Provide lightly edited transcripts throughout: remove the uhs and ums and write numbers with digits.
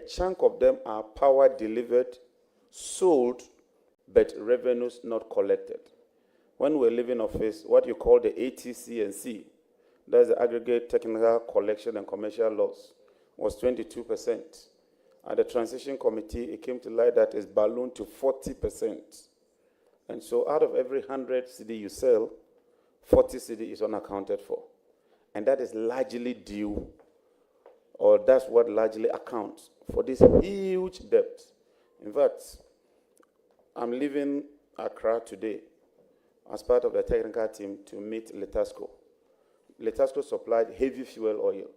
chunk of them are power delivered, sold, but revenues not collected. When we're leaving office, what you call the ATC&C, that's the Aggregate Technical Collection and Commercial Loss, was 22%. At the Transition Committee, it came to light that it's ballooned to 40%. And so out of every 100 CD you sell, 40 CD is unaccounted for. And that is largely due, or that's what largely accounts for this huge debt. In fact, I'm leaving Accra today as part of the technical team to meet Letasco. Letasco supplied heavy fuel oil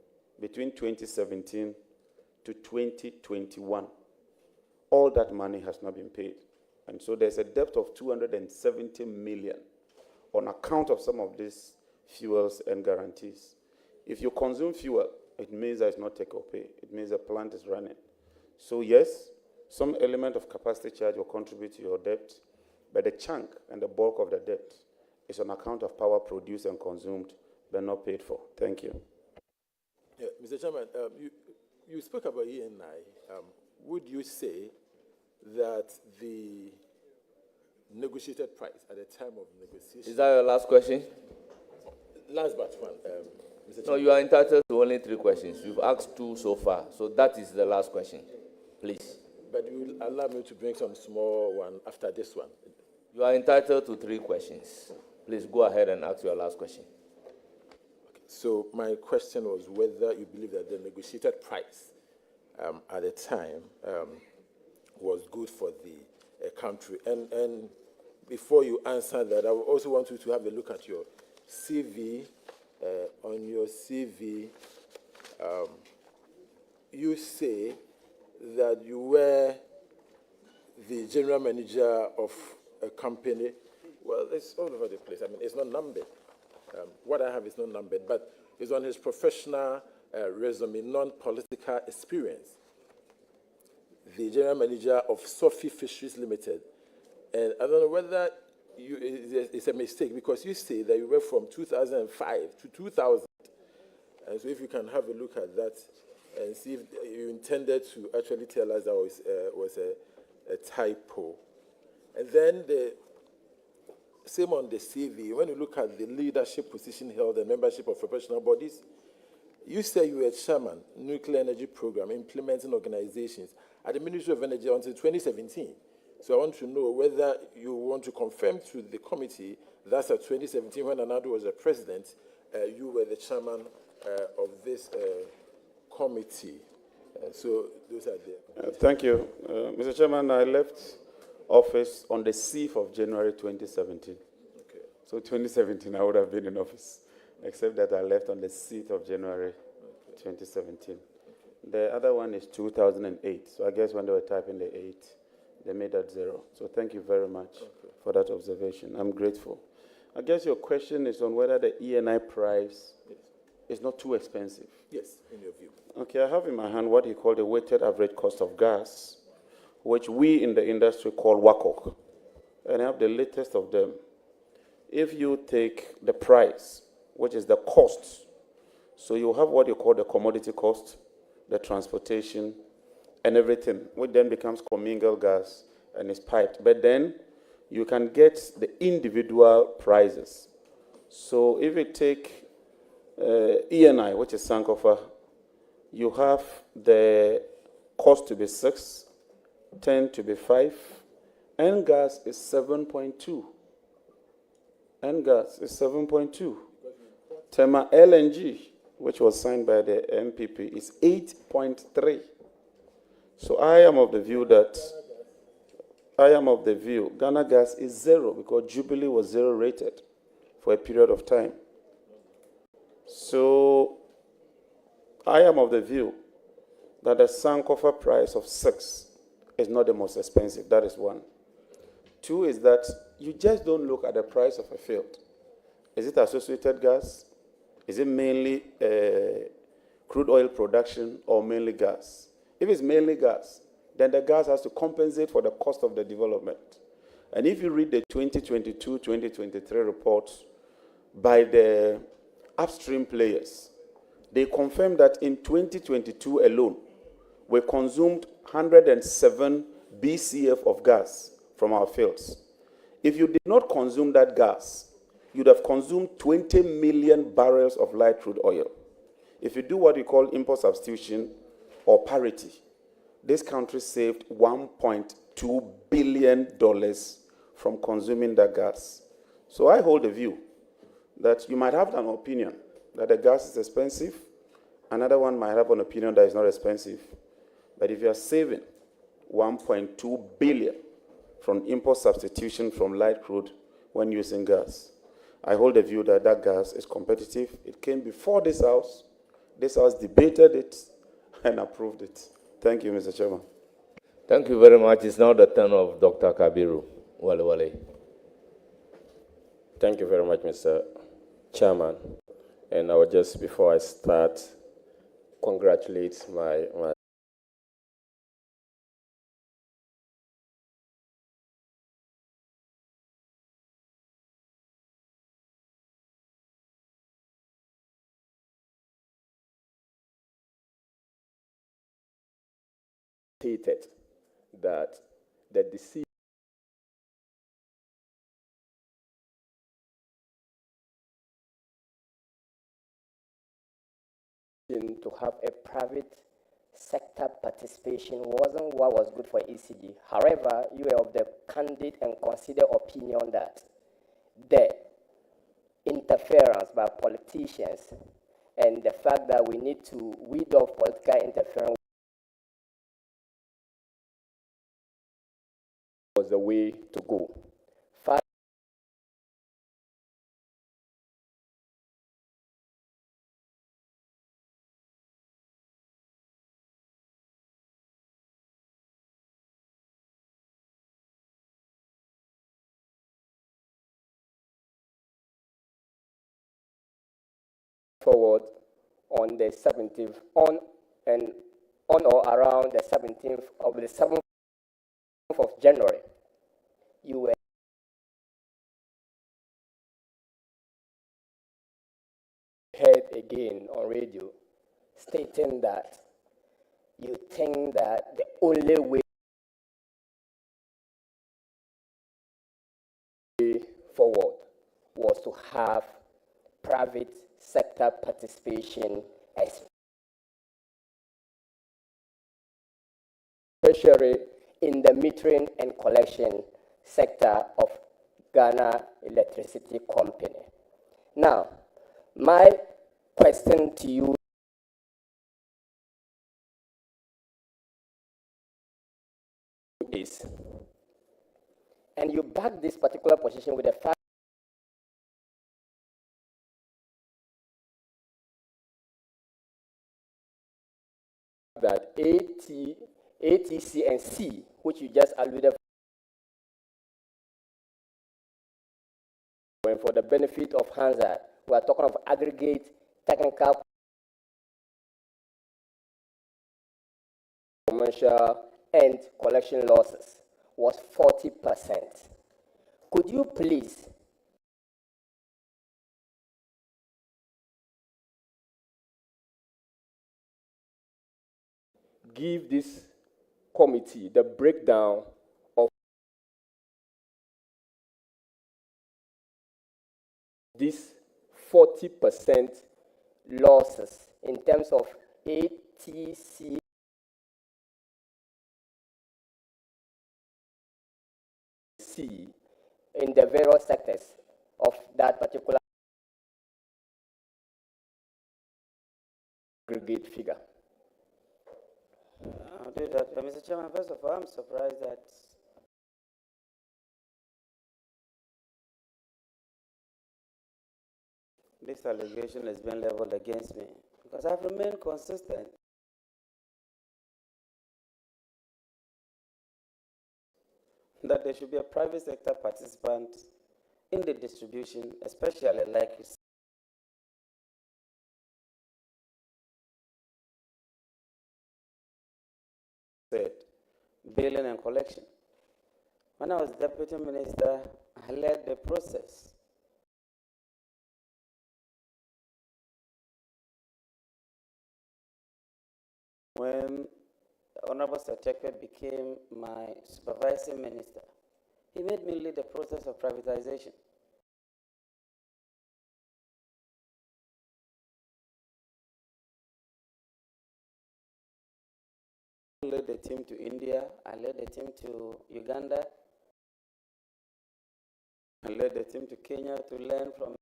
between 2017 to 2021. All that money has not been paid. And so there's a debt of 270 million on account of some of these fuels and guarantees. If you consume fuel, it means there's not take or pay. It means the plant is running. So yes, some element of capacity charge will contribute to your debt, but the chunk and the bulk of the debt is on account of power produced and consumed, but not paid for. Thank you. Yeah, Mr. Chairman, you spoke about ENI. Would you say that the negotiated price at the time of negotiation... Is that your last question? Last but one, Mr. Chairman. No, you are entitled to only 3 questions. You've asked 2 so far, so that is the last question. Please. But you will allow me to bring some small one after this one. You are entitled to 3 questions. Please go ahead and ask your last question. Okay. So my question was whether you believe that the negotiated price at the time was good for the country. And before you answer that, I also want you to have a look at your CV. On your CV, you say that you were the general manager of a company. Well, it's all over the place. I mean, it's not numbered. What I have is not numbered, but it's on his professional resume, non-political experience. The general manager of Sophie Fisheries Limited. And I don't know whether it's a mistake, because you say that you were from 2005 to 2000. And so if you can have a look at that and see if you intended to actually tell us that was a typo. And then the same on the CV, when you look at the leadership position held and membership of professional bodies, you say you were chairman, Nuclear Energy Program, implementing organizations at the Ministry of Energy until 2017. So I want to know whether you want to confirm to the committee that at 2017, when Anadu was the president, you were the chairman of this committee. So those are the... Thank you. Mr. Chairman, I left office on the 6th of January 2017. Okay. So 2017, I would have been in office, except that I left on the 6th of January 2017. The other one is 2008. So I guess when they were typing the 8, they made that 0. So thank you very much for that observation. I'm grateful. I guess your question is on whether the ENI price is not too expensive. Yes, in your view. Okay, I have in my hand what you call the weighted average cost of gas, which we in the industry call WACOG. And I have the latest of them. If you take the price, which is the cost, so you have what you call the commodity cost, the transportation, and everything, which then becomes commingled gas and is piped. But then you can get the individual prices. So if you take ENI, which is Sankofa, you have the cost to be 6, 10 to be 5, and gas is 7.2. And gas is 7.2. Tema LNG, which was signed by the MPP, is 8.3. So I am of the view Ghana Gas is 0 because Jubilee was 0 rated for a period of time. So I am of the view that the Sankofa price of 6 is not the most expensive. That is one. 2 is that you just don't look at the price of a field. Is it associated gas? Is it mainly crude oil production or mainly gas? If it's mainly gas, then the gas has to compensate for the cost of the development. And if you read the 2022-2023 reports by the upstream players, they confirm that in 2022 alone, we consumed 107 BCF of gas from our fields. If you did not consume that gas, you'd have consumed 20 million barrels of light crude oil. If you do what we call import substitution or parity, this country saved $1.2 billion from consuming that gas. So I hold the view that you might have an opinion that the gas is expensive, another one might have an opinion that it's not expensive. But if you are saving 1.2 billion from import substitution from light crude when using gas, I hold the view that that gas is competitive. It came before this House. This House debated it and approved it. Thank you, Mr. Chairman. Thank you very much. It's now the turn of Dr. Kabiru. Wale Wale. Thank you very much, Mr. Chairman. And I would just, before I start, congratulate my stated that the decision to have a private sector participation wasn't what was good for ECG. However, you are of the candid and considered opinion that the interference by politicians and the fact that we need to weed off political interference was the way to go. Forward on the 17th, on or around the 17th of the 7th of January, you were heard again on radio stating that you think that the only way forward was to have private sector participation, especially in the metering and collection sector of Ghana Electricity Company. Now, my question to you is, and you back this particular position with the fact that ATC and C, which you just alluded to, and for the benefit of Hansard, we are talking of aggregate technical, commercial, and collection losses was 40%. Could you please give this committee the breakdown of these 40% losses in terms of ATC in the various sectors of that particular aggregate figure? I'll do that. But Mr. Chairman, first of all, I'm surprised that this allegation has been leveled against me, because I've remained consistent that there should be a private sector participant in the distribution, especially like you said, billing and collection. When I was deputy minister, I led the process. When Honorable Satekwe became my supervising minister, he made me lead the process of privatization. I led the team to India, I led the team to Uganda, I led the team to Kenya to learn from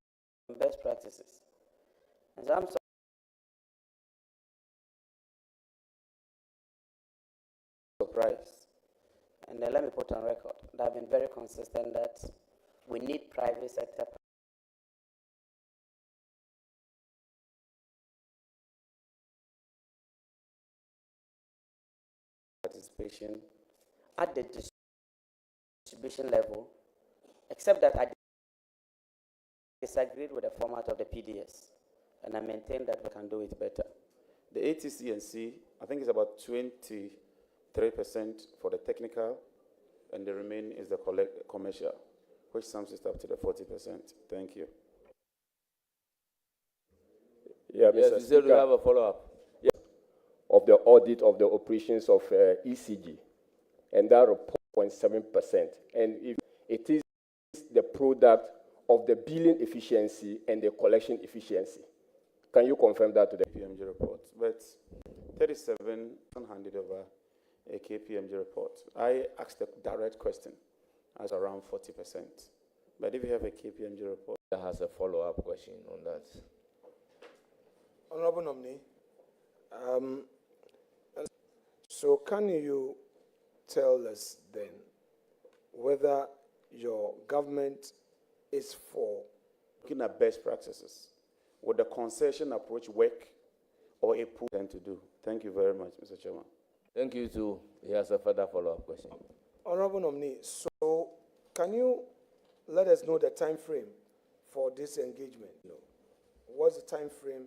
best practices. And so I'm surprised. And let me put on record that I've been very consistent that we need private sector participation at the distribution level, except that I disagreed with the format of the PDS, and I maintain that we can do it better. The ATC&C, I think it's about 23% for the technical, and the remaining is the commercial, which sums it up to the 40%. Thank you. Yeah, Yes, Mr. you said you Speaker, have a follow-up. of the audit of the operations of ECG, and that report 0.7%. And if it is the product of the billing efficiency and the collection efficiency. Can you confirm that to the KPMG report? But 37 handed over a KPMG report. I asked a direct question as around 40%. But if you have a KPMG report, That has a follow-up question on that. Honorable nominee, so can you tell us then whether your government is for looking at best practices, would the concession approach work or a pool tend to do? Thank you very much, Mr. Chairman. Thank you too. He has a further follow-up question. Honorable nominee, so can you let us know the time frame for this engagement? What's the time frame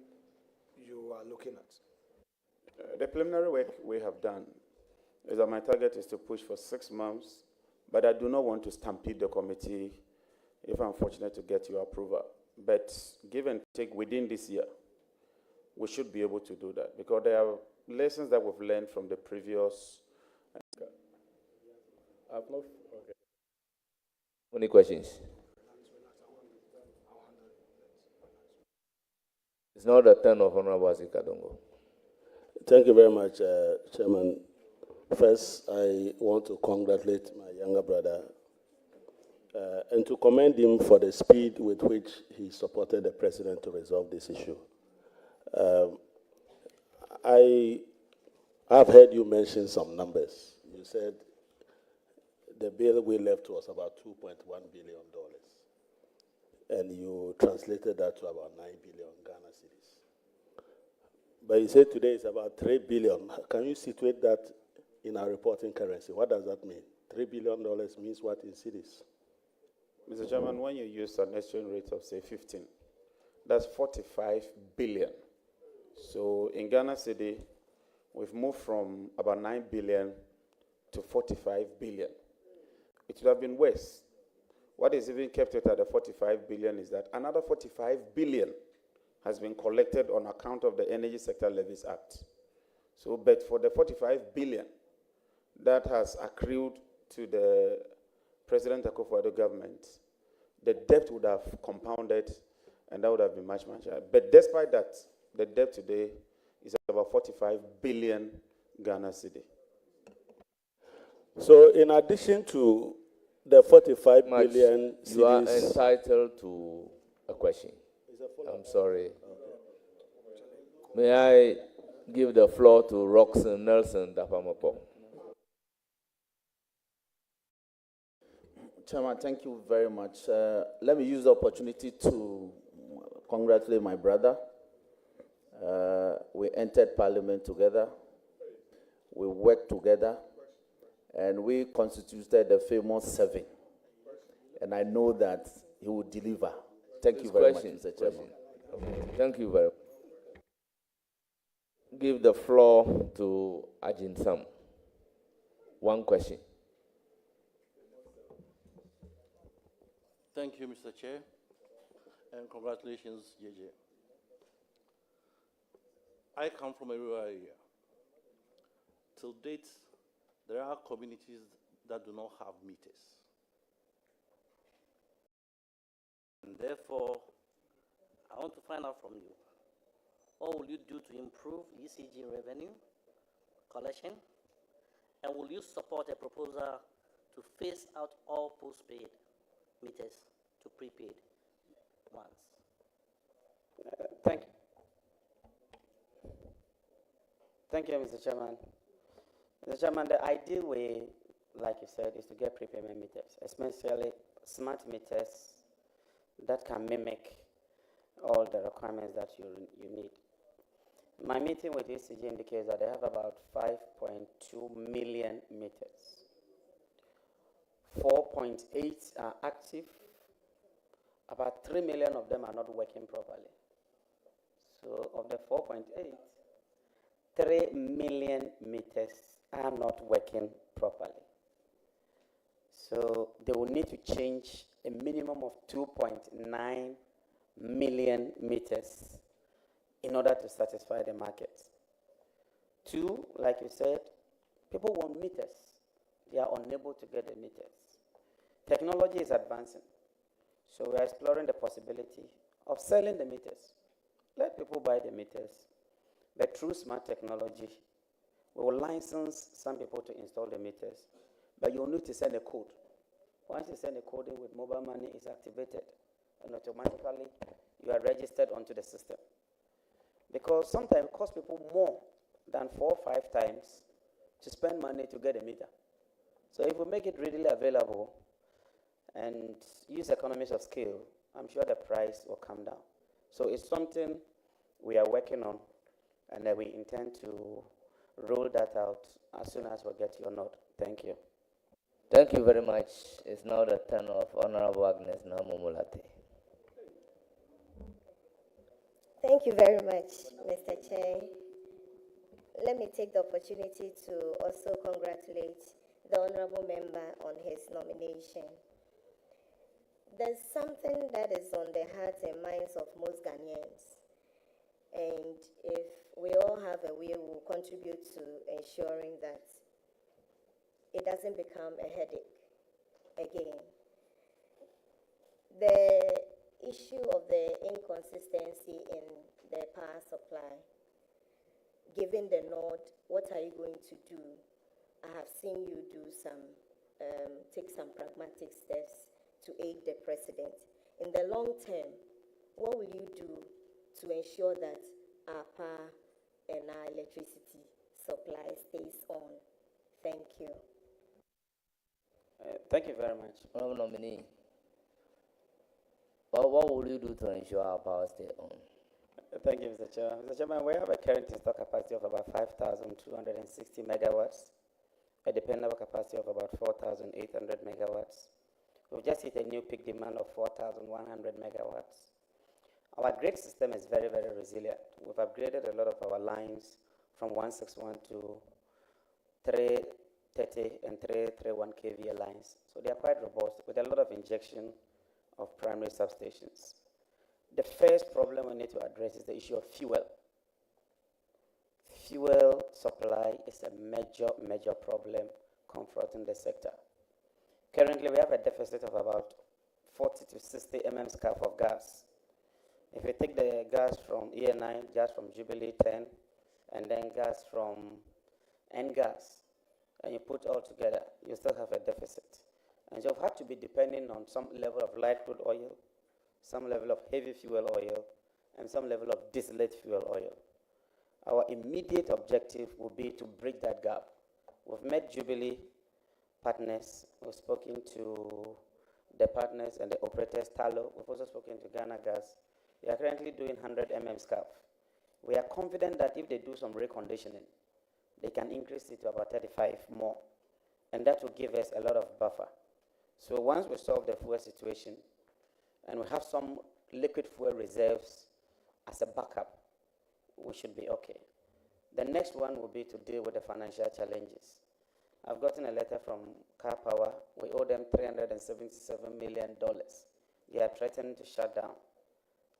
you are looking at? The preliminary work we have done is that my target is to push for 6 months, but I do not want to stampede the committee if I'm fortunate to get your approval. But give and take within this year, we should be able to do that because there are lessons that we've learned from the previous. Any questions? It's not the turn of Honorable Azika Dongo. Thank you very much, Chairman. First, I want to congratulate my younger brother and to commend him for the speed with which he supported the president to resolve this issue. I have heard you mention some numbers. You said the bill we left was about $2.1 billion, and you translated that to about 9 billion Ghana cedis. But you said today it's about 3 billion. Can you situate that in our reporting currency? What does that mean? $3 billion means what in cedis? Mr. Chairman, when you use an exchange rate of, say, 15, that's 45 billion. So in Ghana cedi, we've moved from about 9 billion to 45 billion. It would have been worse. What is even kept it at the 45 billion is that another 45 billion has been collected on account of the Energy Sector Levies Act. So, but for the 45 billion that has accrued to the President Akufo-Addo government, the debt would have compounded and that would have been much, much higher. But despite that, the debt today is about 45 billion Ghana cedi. So in addition to the 45 Much. billion You are cedis, entitled to a question. I'm sorry. May I give the floor to Roxanne Nelson Dapamapo? Chairman, thank you very much. Let me use the opportunity to congratulate my brother. We entered Parliament together. We worked together. And we constituted the famous 7. And I know that he will deliver. Thank you very much, Mr. Chairman. Okay. Thank you very much. Give the floor to Ajin Sam. One question. Thank you, Mr. Chair, and congratulations, JJ. I come from a rural area. till date, there are communities that do not have meters. And therefore, I want to find out from you, what will you do to improve ECG revenue collection? And will you support a proposal to phase out all postpaid meters to prepaid ones? Thank you. Thank you, Mr. Chairman. Mr. Chairman, the ideal way, like you said, is to get prepayment meters, especially smart meters that can mimic all the requirements that you need. My meeting with ECG indicates that they have about 5.2 million meters. 4.8 are active. About 3 million of them are not working properly. So of the 4.8, 3 million meters are not working properly. So they will need to change a minimum of 2.9 million meters in order to satisfy the market. Two, like you said, people want meters. They are unable to get the meters. Technology is advancing. So we are exploring the possibility of selling the meters. Let people buy the meters. But through smart technology, we will license some people to install the meters. But you'll need to send a code. Once you send a code in with mobile money, it's activated. And automatically, you are registered onto the system. Because sometimes it costs people more than 4 or 5 times to spend money to get a meter. So if we make it readily available and use economies of scale, I'm sure the price will come down. So it's something we are working on, and we intend to roll that out as soon as we get your nod. Thank you. Thank you very much. It's now the turn of Honorable Agnes Namumulate. Thank you very much, Mr. Chair. Let me take the opportunity to also congratulate the honorable member on his nomination. There's something that is on the hearts and minds of most Ghanaians. And if we all have a way, we'll contribute to ensuring that it doesn't become a headache again. The issue of the inconsistency in the power supply, given the nod, what are you going to do? I have seen you do take some pragmatic steps to aid the president. In the long term, what will you do to ensure that our power and our electricity supply stays on? Thank you. Thank you very much. Honorable Nominee, what will you do to ensure our power stays on? Thank you, Mr. Chairman. Mr. Chairman, we have a current installed capacity of about 5,260 megawatts, a dependable capacity of about 4,800 megawatts. We've just hit a new peak demand of 4,100 megawatts. Our grid system is very, very resilient. We've upgraded a lot of our lines from 161 to 330 and 331 kVA lines. So they are quite robust with a lot of injection of primary substations. The first problem we need to address is the issue of fuel. Fuel supply is a major problem confronting the sector. Currently, we have a deficit of about 40 to 60 mm-scarf of gas. If you take the gas from ENI, gas from Jubilee 10, and then gas from N-gas, and you put all together, you still have a deficit. And so you have to be depending on some level of light crude oil, some level of heavy fuel oil, and some level of distillate fuel oil. Our immediate objective will be to bridge that gap. We've met Jubilee partners, we've spoken to the partners and the operators, Talo. We've also spoken to Ghana Gas. They are currently doing 100 mm-scarf. We are confident that if they do some reconditioning, they can increase it to about 35 more. And that will give us a lot of buffer. So once we solve the fuel situation, and we have some liquid fuel reserves as a backup, we should be okay. The next one will be to deal with the financial challenges. I've gotten a letter from Car Power. We owe them $377 million. They are threatening to shut down.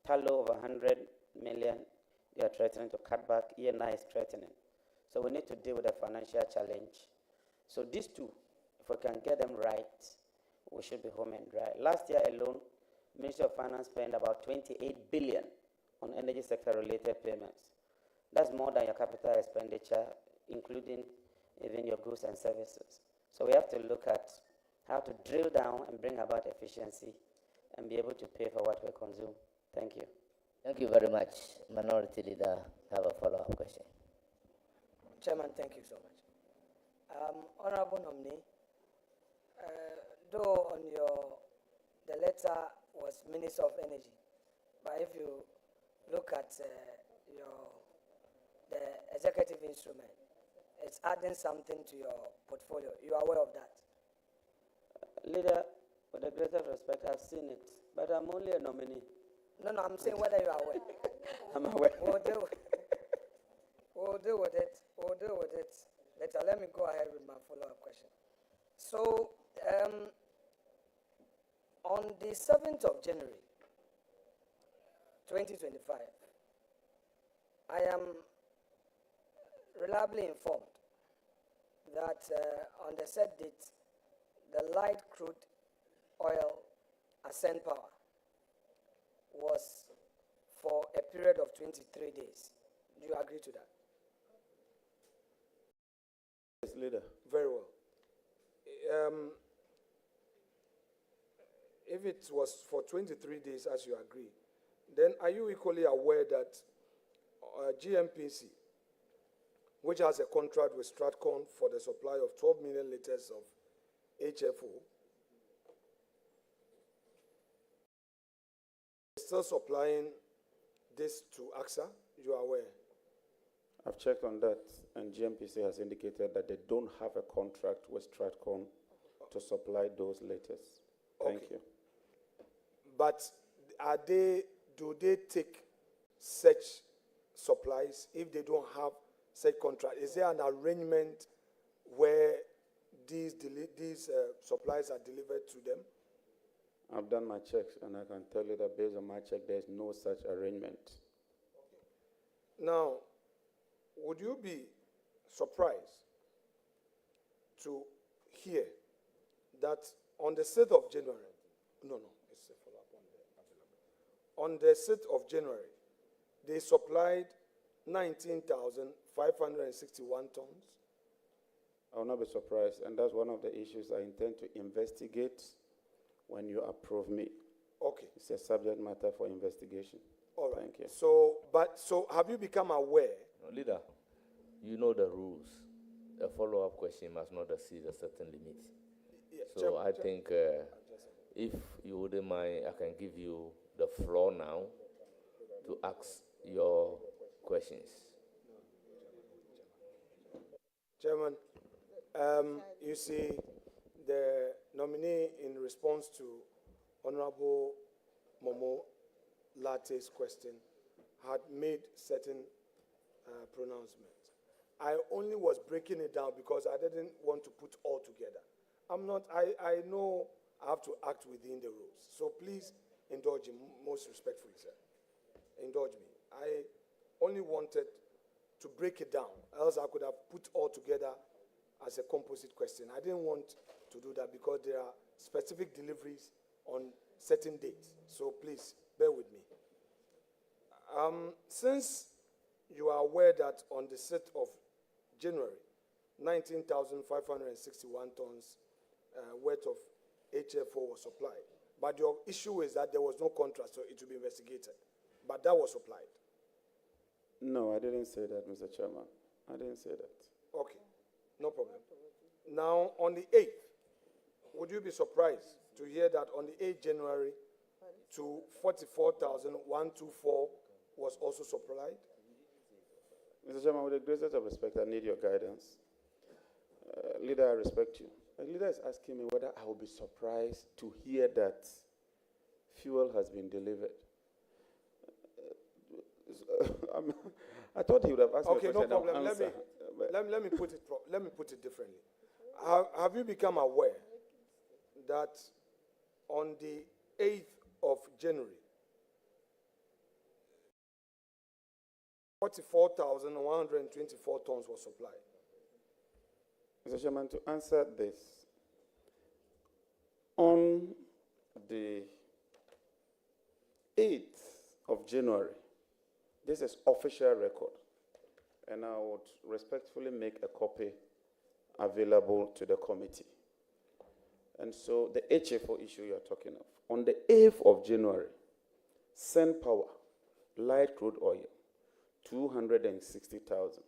Talo over 100 million. They are threatening to cut back. ENI is threatening. So we need to deal with the financial challenge. So these two, if we can get them right, we should be home and dry. Last year alone, Ministry of Finance spent about 28 billion on energy sector related payments. That's more than your capital expenditure, including even your goods and services. So we have to look at how to drill down and bring about efficiency and be able to pay for what we consume. Thank you. Thank you very much. Minority Leader, have a follow-up question. Chairman, thank you so much. Honorable nominee, though on the letter was Minister of Energy, but if you look at the executive instrument, it's adding something to your portfolio. You are aware of that? Leader, with the greatest respect, I've seen it, but I'm only a nominee. No, I'm saying whether you are aware. I'm aware. We'll deal with it. We'll deal with it later. Let me go ahead with my follow-up question. So, on the 7th of January, 2025, I am reliably informed that on the said date, the light crude oil ascent power was for a period of 23 days. Do you agree to that? Yes, Leader. Very well. If it was for 23 days, as you agree, then are you equally aware that GMPC, which has a contract with Stratcon for the supply of 12 million liters of HFO, is still supplying this to AXA? You are aware? I've checked on that, and GMPC has indicated that they don't have a contract with Stratcon to supply those letters. Thank you. But do they take such supplies if they don't have such contract? Is there an arrangement where these supplies are delivered to them? I've done my checks, and I can tell you that based on my check, there's no such arrangement. Now, would you be surprised to hear that on the 6th of January, it's a follow-up on the 6th of January, they supplied 19,561 tons? I will not be surprised, and that's one of the issues I intend to investigate when you approve me. Okay. It's a subject matter for investigation. All right. Thank you. So have you become aware? No, Leader, you know the rules. A follow-up question must not exceed a certain limit. Yeah, so I think if you wouldn't mind, I can give you the floor now to ask your questions. Chairman, you see, the nominee, in response to Honorable Momo Latte's question, had made certain pronouncements. I only was breaking it down because I didn't want to put all together. I know I have to act within the rules. So please indulge me, most respectfully, sir. Indulge me. I only wanted to break it down, else I could have put all together as a composite question. I didn't want to do that because there are specific deliveries on certain dates. So please, bear with me. Since you are aware that on the 6th of January, 19,561 tons worth of HFO was supplied. But your issue is that there was no contract, so it will be investigated. But that was supplied. No, I didn't say that, Mr. Chairman. I didn't say that. Okay, no problem. Now, on the 8th, would you be surprised to hear that on the 8th January, to 44,124 was also supplied? Mr. Chairman, with the greatest of respect, I need your guidance. Leader, I respect you. The leader is asking me whether I will be surprised to hear that fuel has been delivered. I thought he would have asked me a question. Okay, no problem. Let me put it differently. Have you become aware that on the 8th of January, 44,124 tons was supplied. Mr. Chairman, to answer this, on the 8th of January, this is official record, and I would respectfully make a copy available to the committee. And so the HFO issue you are talking of, on the 8th of January, Sen Power, light crude oil, 260,000,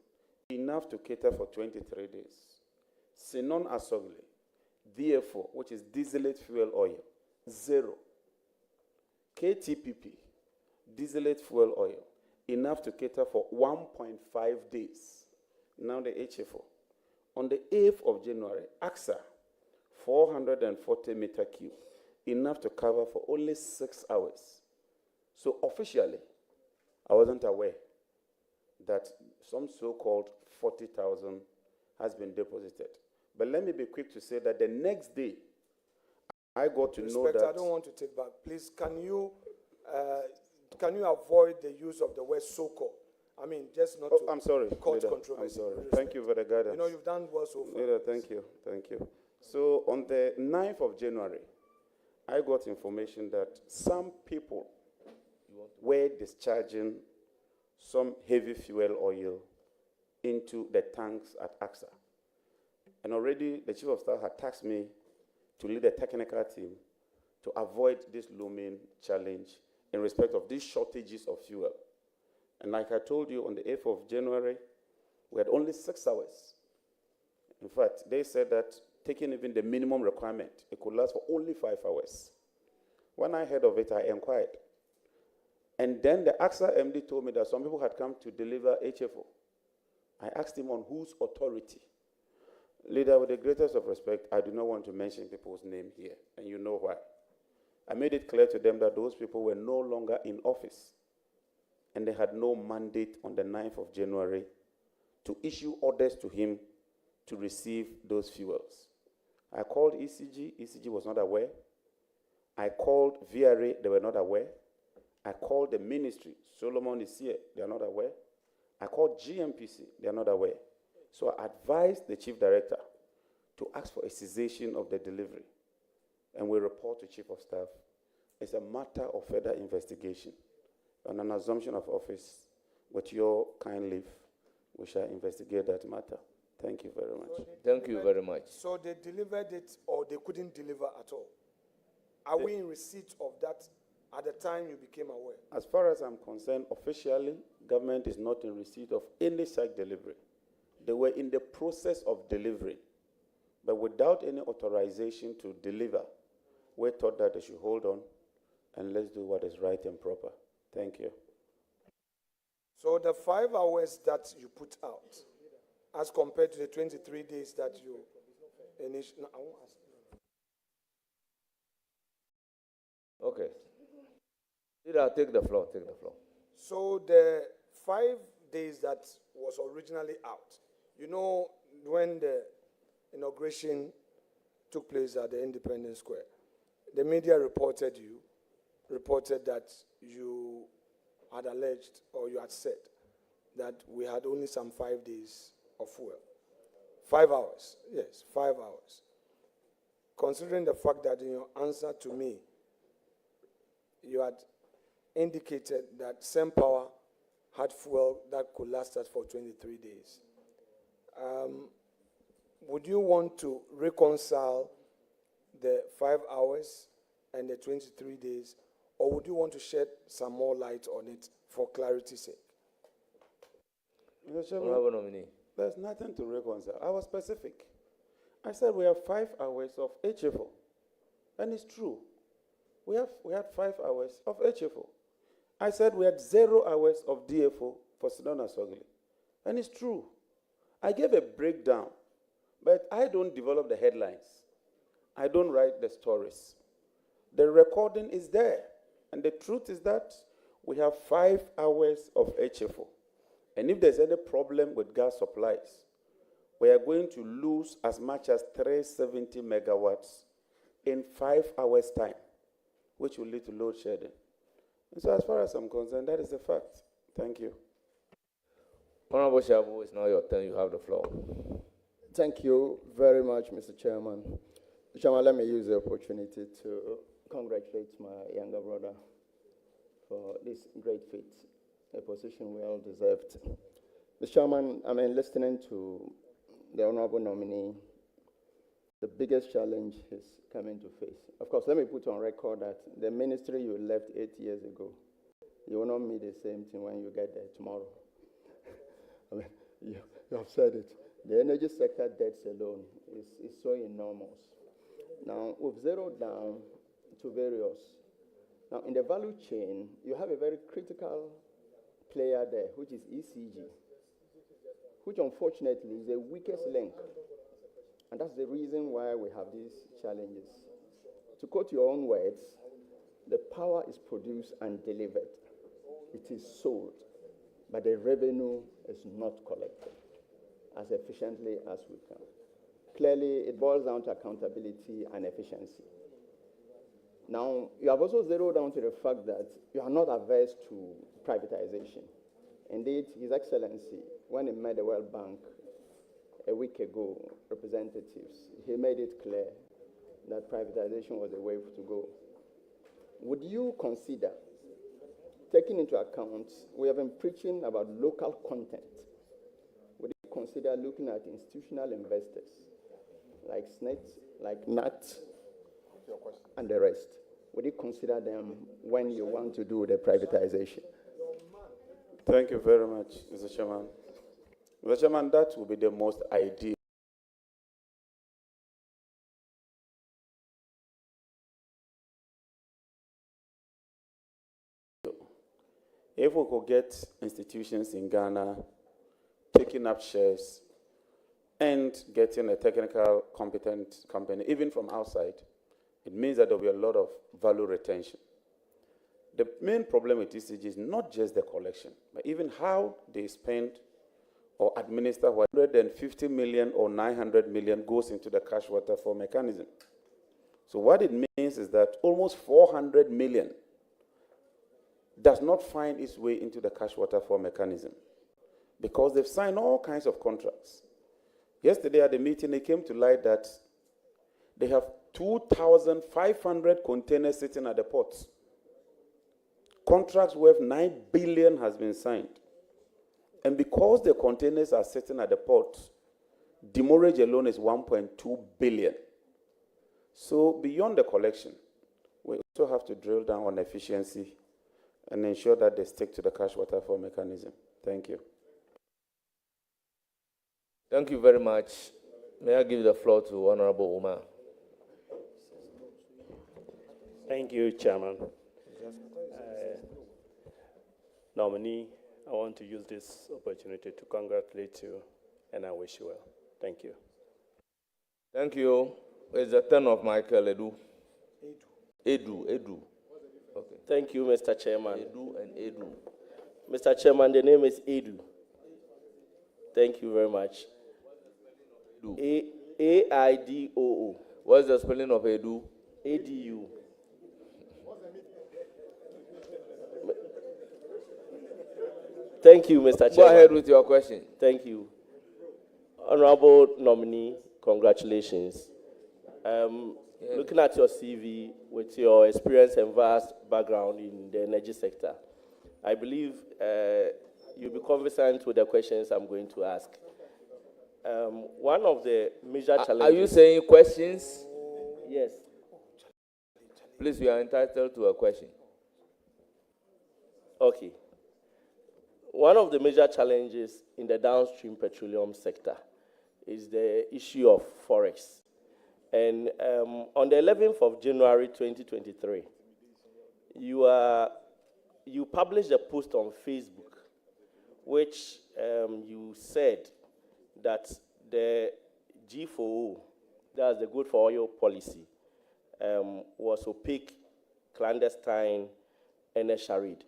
enough to cater for 23 days. Sinon Asogli, DFO, which is distillate fuel oil, 0. KTPP, distillate fuel oil, enough to cater for 1.5 days. Now the HFO. On the 8th of January, AXA, 440 meter cube, enough to cover for only 6 hours. So officially, I wasn't aware that some so-called 40,000 has been deposited. But let me be quick to say that the next day, I got to know that... I don't want to take back. Please, can you avoid the use of the word so-called? I mean, just not to I'm sorry, cause leader, controversy. I'm sorry. Thank you for the guidance. You know, you've done well so far. Leader, thank you, thank you. So on the 9th of January, I got information that some people were discharging some heavy fuel oil into the tanks at AXA. And already the Chief of Staff had tasked me to lead a technical team to avoid this looming challenge in respect of these shortages of fuel. And like I told you, on the 8th of January, we had only 6 hours. In fact, they said that taking even the minimum requirement, it could last for only 5 hours. When I heard of it, I inquired. And then the AXA MD told me that some people had come to deliver HFO. I asked him on whose authority. Leader, with the greatest of respect, I do not want to mention people's name here, and you know why. I made it clear to them that those people were no longer in office, and they had no mandate on the 9th of January to issue orders to him to receive those fuels. I called ECG, ECG was not aware. I called VRA, they were not aware. I called the ministry, Solomon is here, they are not aware. I called GMPC, they are not aware. So I advised the chief director to ask for a cessation of the delivery. And we report to Chief of Staff. It's a matter of further investigation. On an assumption of office, with your kind leave, we shall investigate that matter. Thank you very much. Thank you very much. So they delivered it or they couldn't deliver at all? Are we in receipt of that at the time you became aware? As far as I'm concerned, officially, government is not in receipt of any such delivery. They were in the process of delivery, but without any authorization to deliver, we thought that they should hold on and let's do what is right and proper. Thank you. So the 5 hours that you put out, as compared to the 23 days that you initially... No, I won't ask. Okay. Leader, take the floor, take the floor. So the 5 days that was originally out, you know, when the inauguration took place at the Independence Square, the media reported that you had alleged or you had said that we had only some 5 days of fuel. 5 hours, yes, 5 hours. Considering the fact that in your answer to me, you had indicated that Sen Power had fuel that could last us for 23 days. Would you want to reconcile the 5 hours and the 23 days, or would you want to shed some more light on it for clarity's sake? Mr. Chairman, there's nothing to reconcile. I was specific. I said we have 5 hours of HFO, and it's true. We had 5 hours of HFO. I said we had 0 hours of DFO for Sidona Sogli, and it's true. I gave a breakdown, but I don't develop the headlines. I don't write the stories. The recording is there, and the truth is that we have 5 hours of HFO. And if there's any problem with gas supplies, we are going to lose as much as 370 megawatts in 5 hours' time, which will lead to load shedding. And so as far as I'm concerned, that is a fact. Thank you. Honorable Shabu, it's now your turn. You have the floor. Thank you very much, Mr. Chairman. Mr. Chairman, let me use the opportunity to congratulate my younger brother for this great feat, a position well deserved. Mr. Chairman, listening to the honorable nominee, the biggest challenge he's coming to face. Of course, let me put on record that the ministry you left 8 years ago, you will not meet the same thing when you get there tomorrow. You have said it. The energy sector debts alone is so enormous. Now, we've zeroed down to various. Now, in the value chain, you have a very critical player there, which is ECG, which unfortunately is the weakest link. And that's the reason why we have these challenges. To quote your own words, the power is produced and delivered. It is sold, but the revenue is not collected as efficiently as we can. Clearly, it boils down to accountability and efficiency. Now, you have also zeroed down to the fact that you are not averse to privatization. Indeed, His Excellency, when he met the World Bank a week ago, representatives, he made it clear that privatization was the way to go. Would you consider, taking into account, we have been preaching about local content, would you consider looking at institutional investors like SNET, like NAT, and the rest? Would you consider them when you want to do the privatization? Thank you very much, Mr. Chairman. Mr. Chairman, that would be the most ideal. If we could get institutions in Ghana taking up shares and getting a technical competent company, even from outside, it means that there will be a lot of value retention. The main problem with ECG is not just the collection, but even how they spend or administer 150 million or 900 million goes into the cash waterfall mechanism. So what it means is that almost 400 million does not find its way into the cash waterfall mechanism because they've signed all kinds of contracts. Yesterday at the meeting, it came to light that they have 2,500 containers sitting at the ports. Contracts worth 9 billion has been signed. And because the containers are sitting at the port, demurrage alone is 1.2 billion. So beyond the collection, we also have to drill down on efficiency and ensure that they stick to the cash waterfall mechanism. Thank you. Thank you very much. May I give the floor to Honorable Umar? Thank you, Chairman. Nominee, I want to use this opportunity to congratulate you, and I wish you well. Thank you. Thank you. It's the turn of Michael Edu. Edu. Okay. Thank you, Mr. Chairman. Edu and Edu. Mr. Chairman, the name is Edu. Thank you very much. A-I-D-O-O. What's the spelling of Edu? A-D-U. Thank you, Mr. Chairman. Go ahead with your question. Thank you. Honorable nominee, congratulations. Looking at your CV with your experience and vast background in the energy sector, I believe you'll be conversant with the questions I'm going to ask. One of the major challenges... Are you saying questions? Yes. Please, you are entitled to a question. Okay. One of the major challenges in the downstream petroleum sector is the issue of forex. And on the 11th of January 2023, you published a post on Facebook, which you said that the G4O, that's the good for oil policy, was opaque, clandestine, and a charade.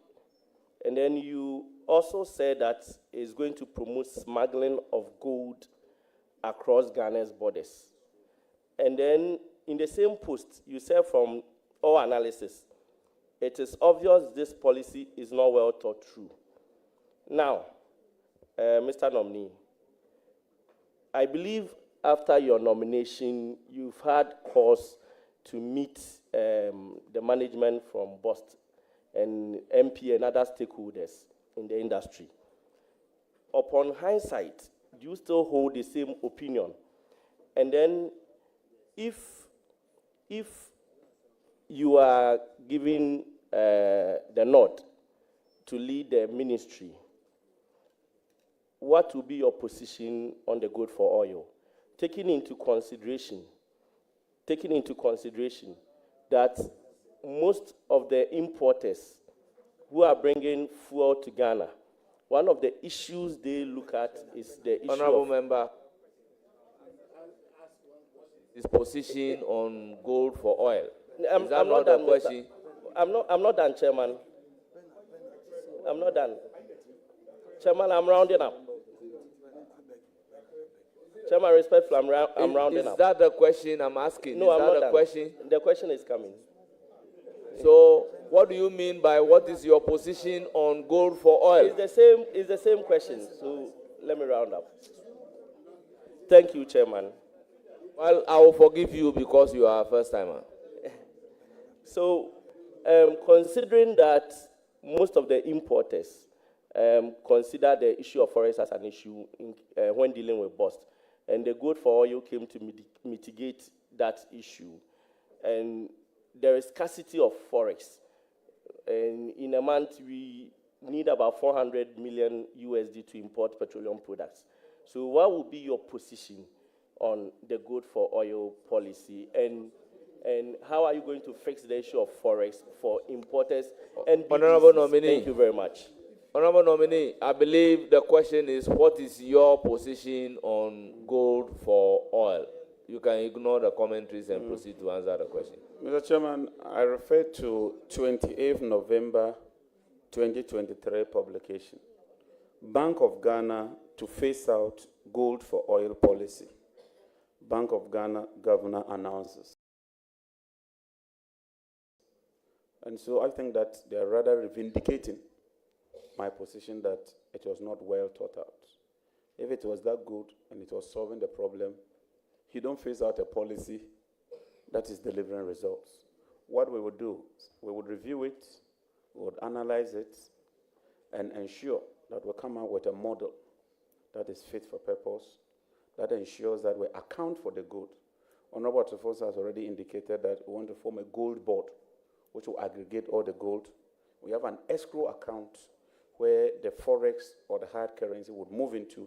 And then you also said that it's going to promote smuggling of gold across Ghana's borders. And then in the same post, you said from all analysis, it is obvious this policy is not well thought through. Now, Mr. Nominee, I believe after your nomination, you've had cause to meet the management from BOST and MP and other stakeholders in the industry. Upon hindsight, do you still hold the same opinion? And then if you are given the nod to lead the ministry, what will be your position on the good for oil? Taking into consideration that most of the importers who are bringing fuel to Ghana, one of the issues they look at is the issue Honorable of member, his position on gold for oil. Is that not the question? I'm not done, Chairman. I'm not done. Chairman, I'm rounding up. Chairman, respectfully, I'm rounding up. Is that the question I'm asking? No, is I'm that not the done. question? The question is coming. So, what do you mean by what is your position on gold for oil? It's the same question. So let me round up. Thank you, Chairman. Well, I will forgive you because you are a first timer. So, considering that most of the importers consider the issue of forex as an issue when dealing with BOST, and the Good for Oil came to mitigate that issue, and there is scarcity of forex, and in a month we need about 400 million USD to import petroleum products. So, what will be your position on the Good for Oil policy, and how are you going to fix the issue of forex for importers and BDCs? Honorable Nominee. Thank you very much. Honorable Nominee, I believe the question is, what is your position on gold for oil? You can ignore the commentaries and proceed to answer the question. Mr. Chairman, I refer to 28th November 2023 publication. Bank of Ghana to phase out gold for oil policy. Bank of Ghana governor announces. And so I think that they are rather vindicating my position that it was not well thought out. If it was that good and it was solving the problem, you don't phase out a policy that is delivering results. What we would do, we would review it, we would analyze it, and ensure that we come out with a model that is fit for purpose, that ensures that we account for the good. Honorable Atufo has already indicated that we want to form a gold board, which will aggregate all the gold. We have an escrow account where the forex or the hard currency would move into,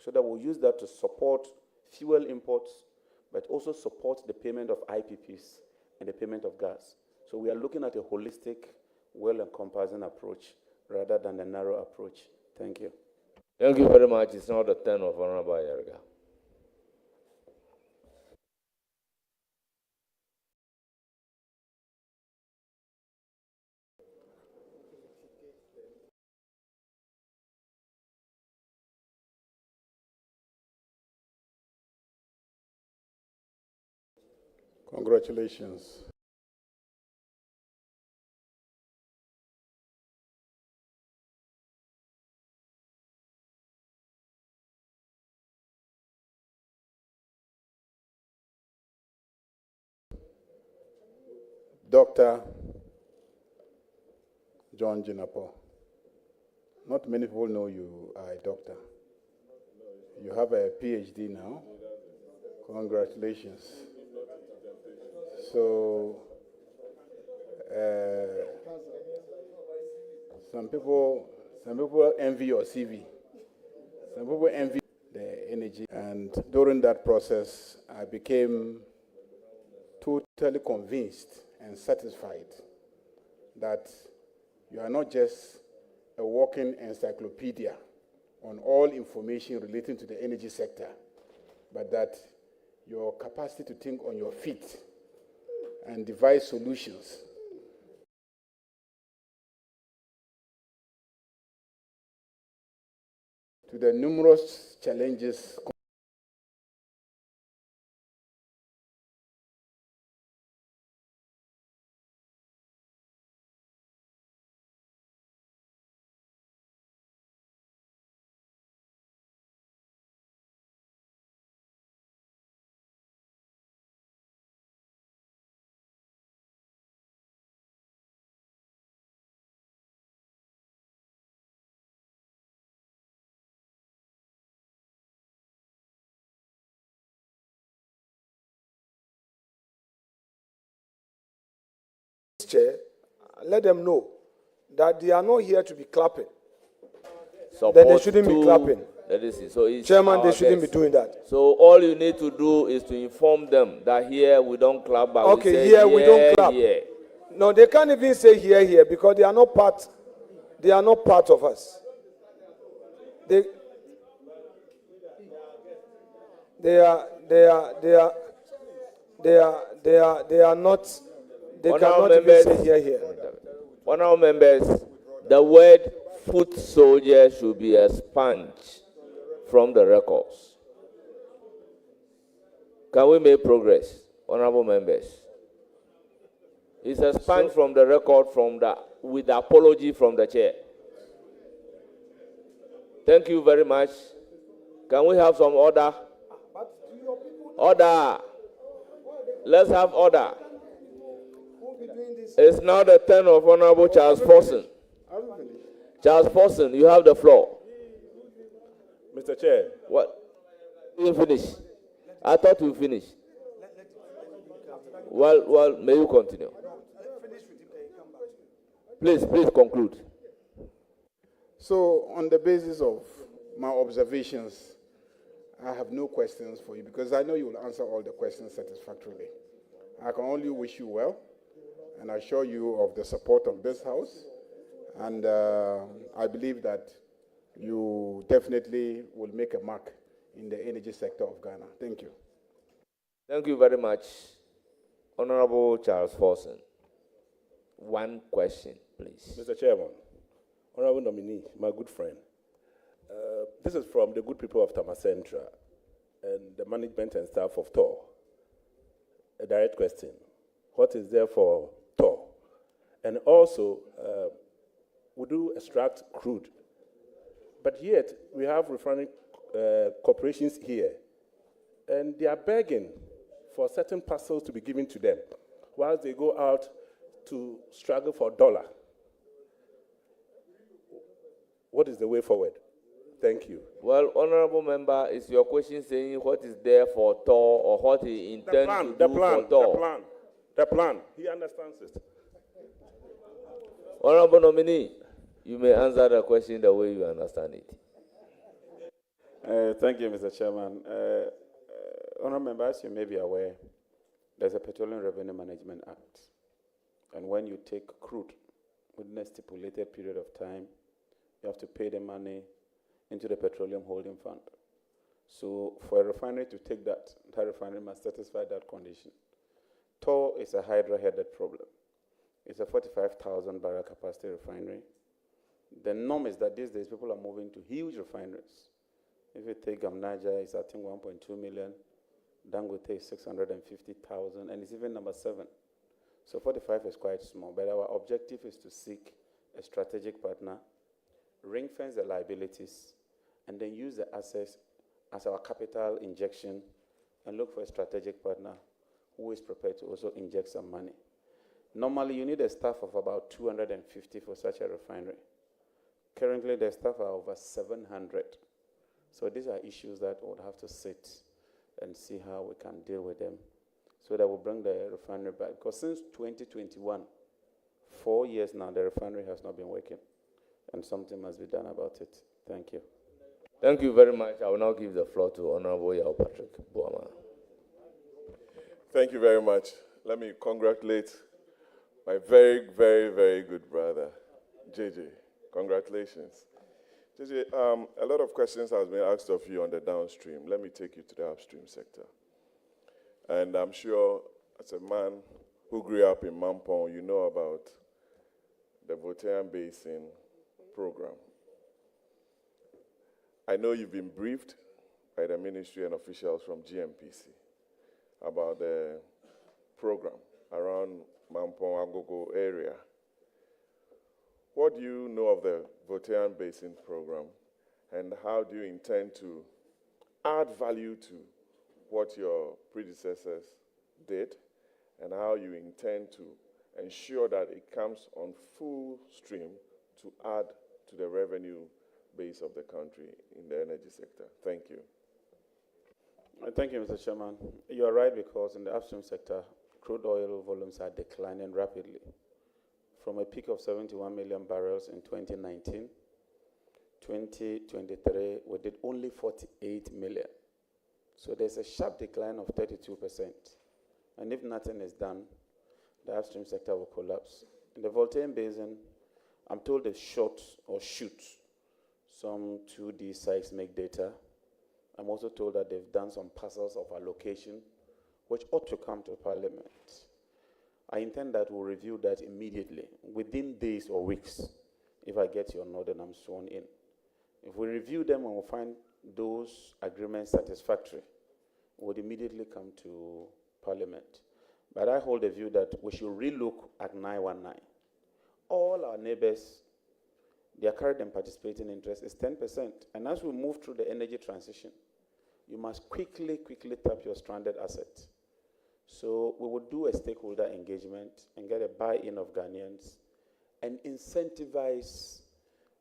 so that we'll use that to support fuel imports, but also support the payment of IPPs and the payment of gas. So we are looking at a holistic, well-encompassing approach rather than a narrow approach. Thank you. Thank you very much. It's now the turn of Honorable Yerga. Congratulations. Dr. John Jinapo. Not many people know you are a doctor. You have a PhD now. Congratulations. So, some people envy your CV. Some people envy the energy. And during that process, I became totally convinced and satisfied that you are not just a walking encyclopedia on all information relating to the energy sector, but that your capacity to think on your feet and devise solutions to the numerous challenges Chair, let them know that they are not here to be clapping. Support Then they shouldn't be clapping. So it's Chairman, they our shouldn't guest. be doing that. So all you need to do is to inform them that here we don't clap, but Okay, we say here we don't clap. Here. No, they can't even say here because they are not part. They are not part of us. They are not. They cannot even say here. Honourable members, the word foot soldier should be expunged from the records. Can we make progress, honourable members? It's expunged from the record with the apology from the chair. Thank you very much. Can we have some order? Order. Let's have order. It's now the turn of Honorable Charles Forson. Charles Forson, you have the floor. Mr. Chair. What? You finish. I thought you finished. Well, may you continue. Please conclude. So, on the basis of my observations, I have no questions for you because I know you will answer all the questions satisfactorily. I can only wish you well and assure you of the support of this House. And I believe that you definitely will make a mark in the energy sector of Ghana. Thank you. Thank you very much, Honorable Charles Forson. One question, please. Mr. Chairman, Honorable Nominee, my good friend. This is from the good people of Tamacentra and the management and staff of TOR. A direct question. What is there for TOR? And also, we do extract crude, but yet we have refining corporations here, and they are begging for certain parcels to be given to them, whilst they go out to struggle for dollar. What is the way forward? Thank you. Well, honorable member, is your question saying what is there for TOR or what he intends to do for TOR? The plan. He understands it. Honorable nominee, you may answer the question the way you understand it. Thank you, Mr. Chairman. Honorable members, you may be aware, there's a Petroleum Revenue Management Act. And when you take crude within a stipulated period of time, you have to pay the money into the Petroleum Holding Fund. So for a refinery to take that refinery must satisfy that condition. TOR is a hydra-headed problem. It's a 45,000 barrel capacity refinery. The norm is that these days people are moving to huge refineries. If you take Gamnaja, it's I think 1.2 million. Dangote is 650,000, and it's even number 7. So 45 is quite small, but our objective is to seek a strategic partner, ring-fence the liabilities, and then use the assets as our capital injection and look for a strategic partner who is prepared to also inject some money. Normally, you need a staff of about 250 for such a refinery. Currently, the staff are over 700. So these are issues that we'll have to sit and see how we can deal with them so that we'll bring the refinery back. Because since 2021, 4 years now, the refinery has not been working. And something must be done about it. Thank you. Thank you very much. I will now give the floor to Honorable Yao Patrick Boama. Thank you very much. Let me congratulate my very, very, very good brother, JJ. Congratulations. JJ, a lot of questions have been asked of you on the downstream. Let me take you to the upstream sector. And I'm sure as a man who grew up in Mampong, you know about the Voltairean Basin program. I know you've been briefed by the ministry and officials from GMPC about the program around Mampong Agogo area. What do you know of the Voltairean Basin program, and how do you intend to add value to what your predecessors did, and how you intend to ensure that it comes on full stream to add to the revenue base of the country in the energy sector? Thank you. Thank you, Mr. Chairman. You are right, because in the upstream sector, crude oil volumes are declining rapidly. from a peak of 71 million barrels in 2019. 2023, we did only 48 million. So there's a sharp decline of 32%. And if nothing is done, the upstream sector will collapse. In the Voltaire Basin, I'm told they shot or shoot some 2D seismic data. I'm also told that they've done some parcels of allocation, which ought to come to Parliament. I intend that we'll review that immediately, within days or weeks. If I get your nod, then I'm sworn in. If we review them and we find those agreements satisfactory, we'll immediately come to Parliament. But I hold the view that we should relook at 919. All our neighbors, their current and participating interest is 10%. And as we move through the energy transition, you must quickly tap your stranded asset. So we will do a stakeholder engagement and get a buy-in of Ghanaians and incentivize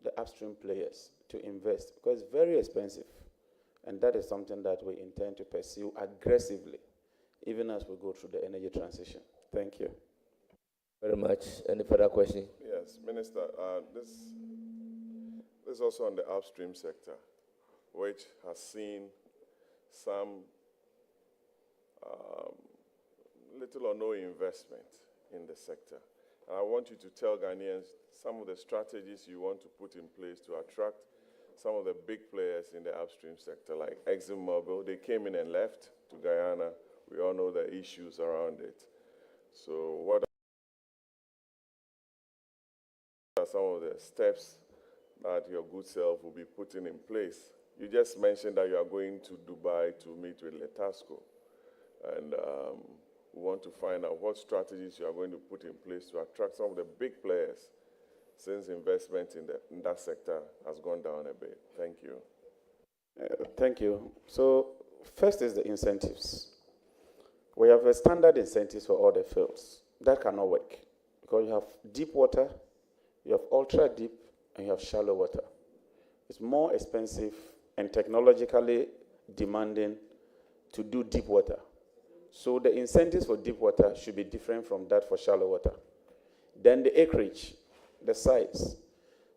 the upstream players to invest, because it's very expensive. And that is something that we intend to pursue aggressively, even as we go through the energy transition. Thank you. Very much. Any further question? Yes, Minister, this is also on the upstream sector, which has seen some little or no investment in the sector. And I want you to tell Ghanaians some of the strategies you want to put in place to attract some of the big players in the upstream sector, like ExxonMobil. They came in and left to Guyana. We all know the issues around it. So what are some of the steps that your good self will be putting in place? You just mentioned that you are going to Dubai to meet with Letasco. And we want to find out what strategies you are going to put in place to attract some of the big players, since investment in that sector has gone down a bit. Thank you. Thank you. So first is the incentives. We have a standard incentives for all the fields. That cannot work, because you have deep water, you have ultra deep, and you have shallow water. It's more expensive and technologically demanding to do deep water. So the incentives for deep water should be different from that for shallow water. Then the acreage, the size.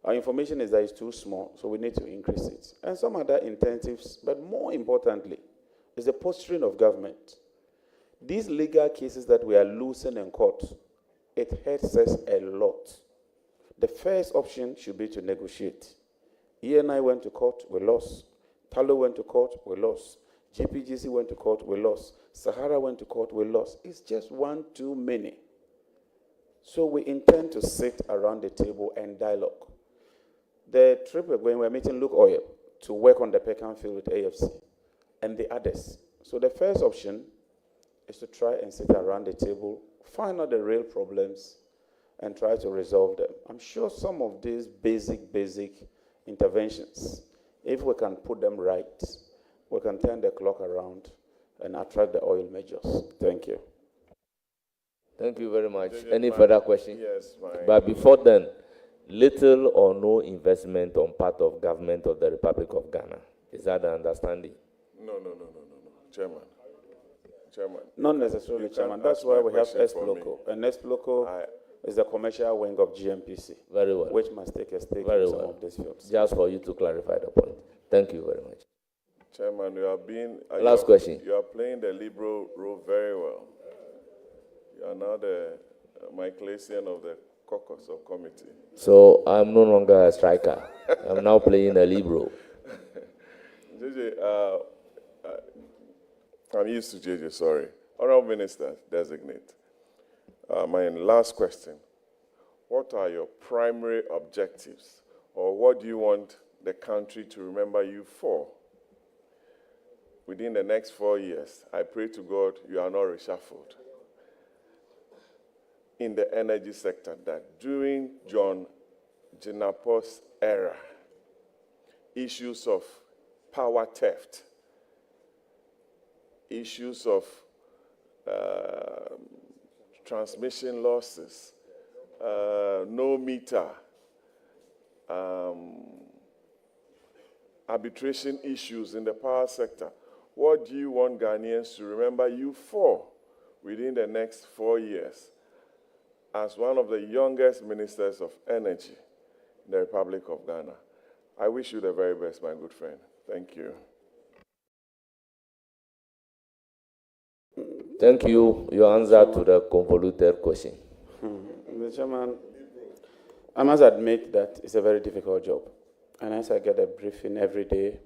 Our information is that it's too small, so we need to increase it. And some other incentives, but more importantly, is the posturing of government. These legal cases that we are losing in court, it hurts us a lot. The first option should be to negotiate. ENI went to court, we lost. Talo went to court, we lost. GPGC went to court, we lost. Sahara went to court, we lost. It's just one too many. So we intend to sit around the table and dialogue. The trip we're meeting Luke Oil to work on the Peckham field with AFC and the others. So the first option is to try and sit around the table, find out the real problems, and try to resolve them. I'm sure some of these basic interventions, if we can put them right, we can turn the clock around and attract the oil majors. Thank you. Thank you very much. Any further question? Yes, fine. But before then, little or no investment on part of government of the Republic of Ghana. Is that the understanding? No. Chairman. Not necessarily, Chairman. That's why we have SPLOCO. And SPLOCO is the commercial wing of GMPC. Very well. Which must take a stake Very in some well. of these fields. Just for you to clarify the point. Thank you very much. Chairman, you are being... Last question. You are playing the liberal role very well. You are now the Michaelasian of the caucus or committee. So I'm no longer a striker. I'm now playing a libero. JJ, I'm used to JJ, sorry. Honorable Minister, designate. My last question. What are your primary objectives, or what do you want the country to remember you for? Within the next 4 years, I pray to God you are not reshuffled in the energy sector, that during John Jinapur's era, issues of power theft, issues of transmission losses, no meter, arbitration issues in the power sector. What do you want Ghanaians to remember you for within the next 4 years? as one of the youngest ministers of energy in the Republic of Ghana. I wish you the very best, my good friend. Thank you. Thank you. Your answer to the convoluted question. Mr. Chairman, I must admit that it's a very difficult job. And as I get a briefing every day,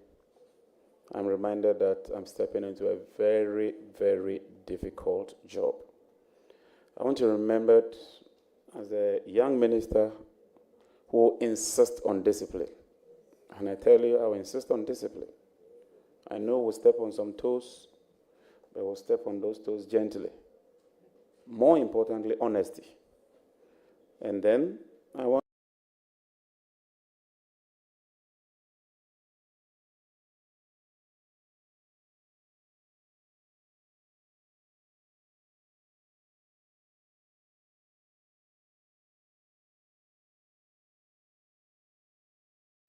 I'm reminded that I'm stepping into a very, very difficult job. I want to be remembered as a young minister who insists on discipline. And I tell you, I will insist on discipline. I know we'll step on some toes, but we'll step on those toes gently. More importantly, honesty. And then I want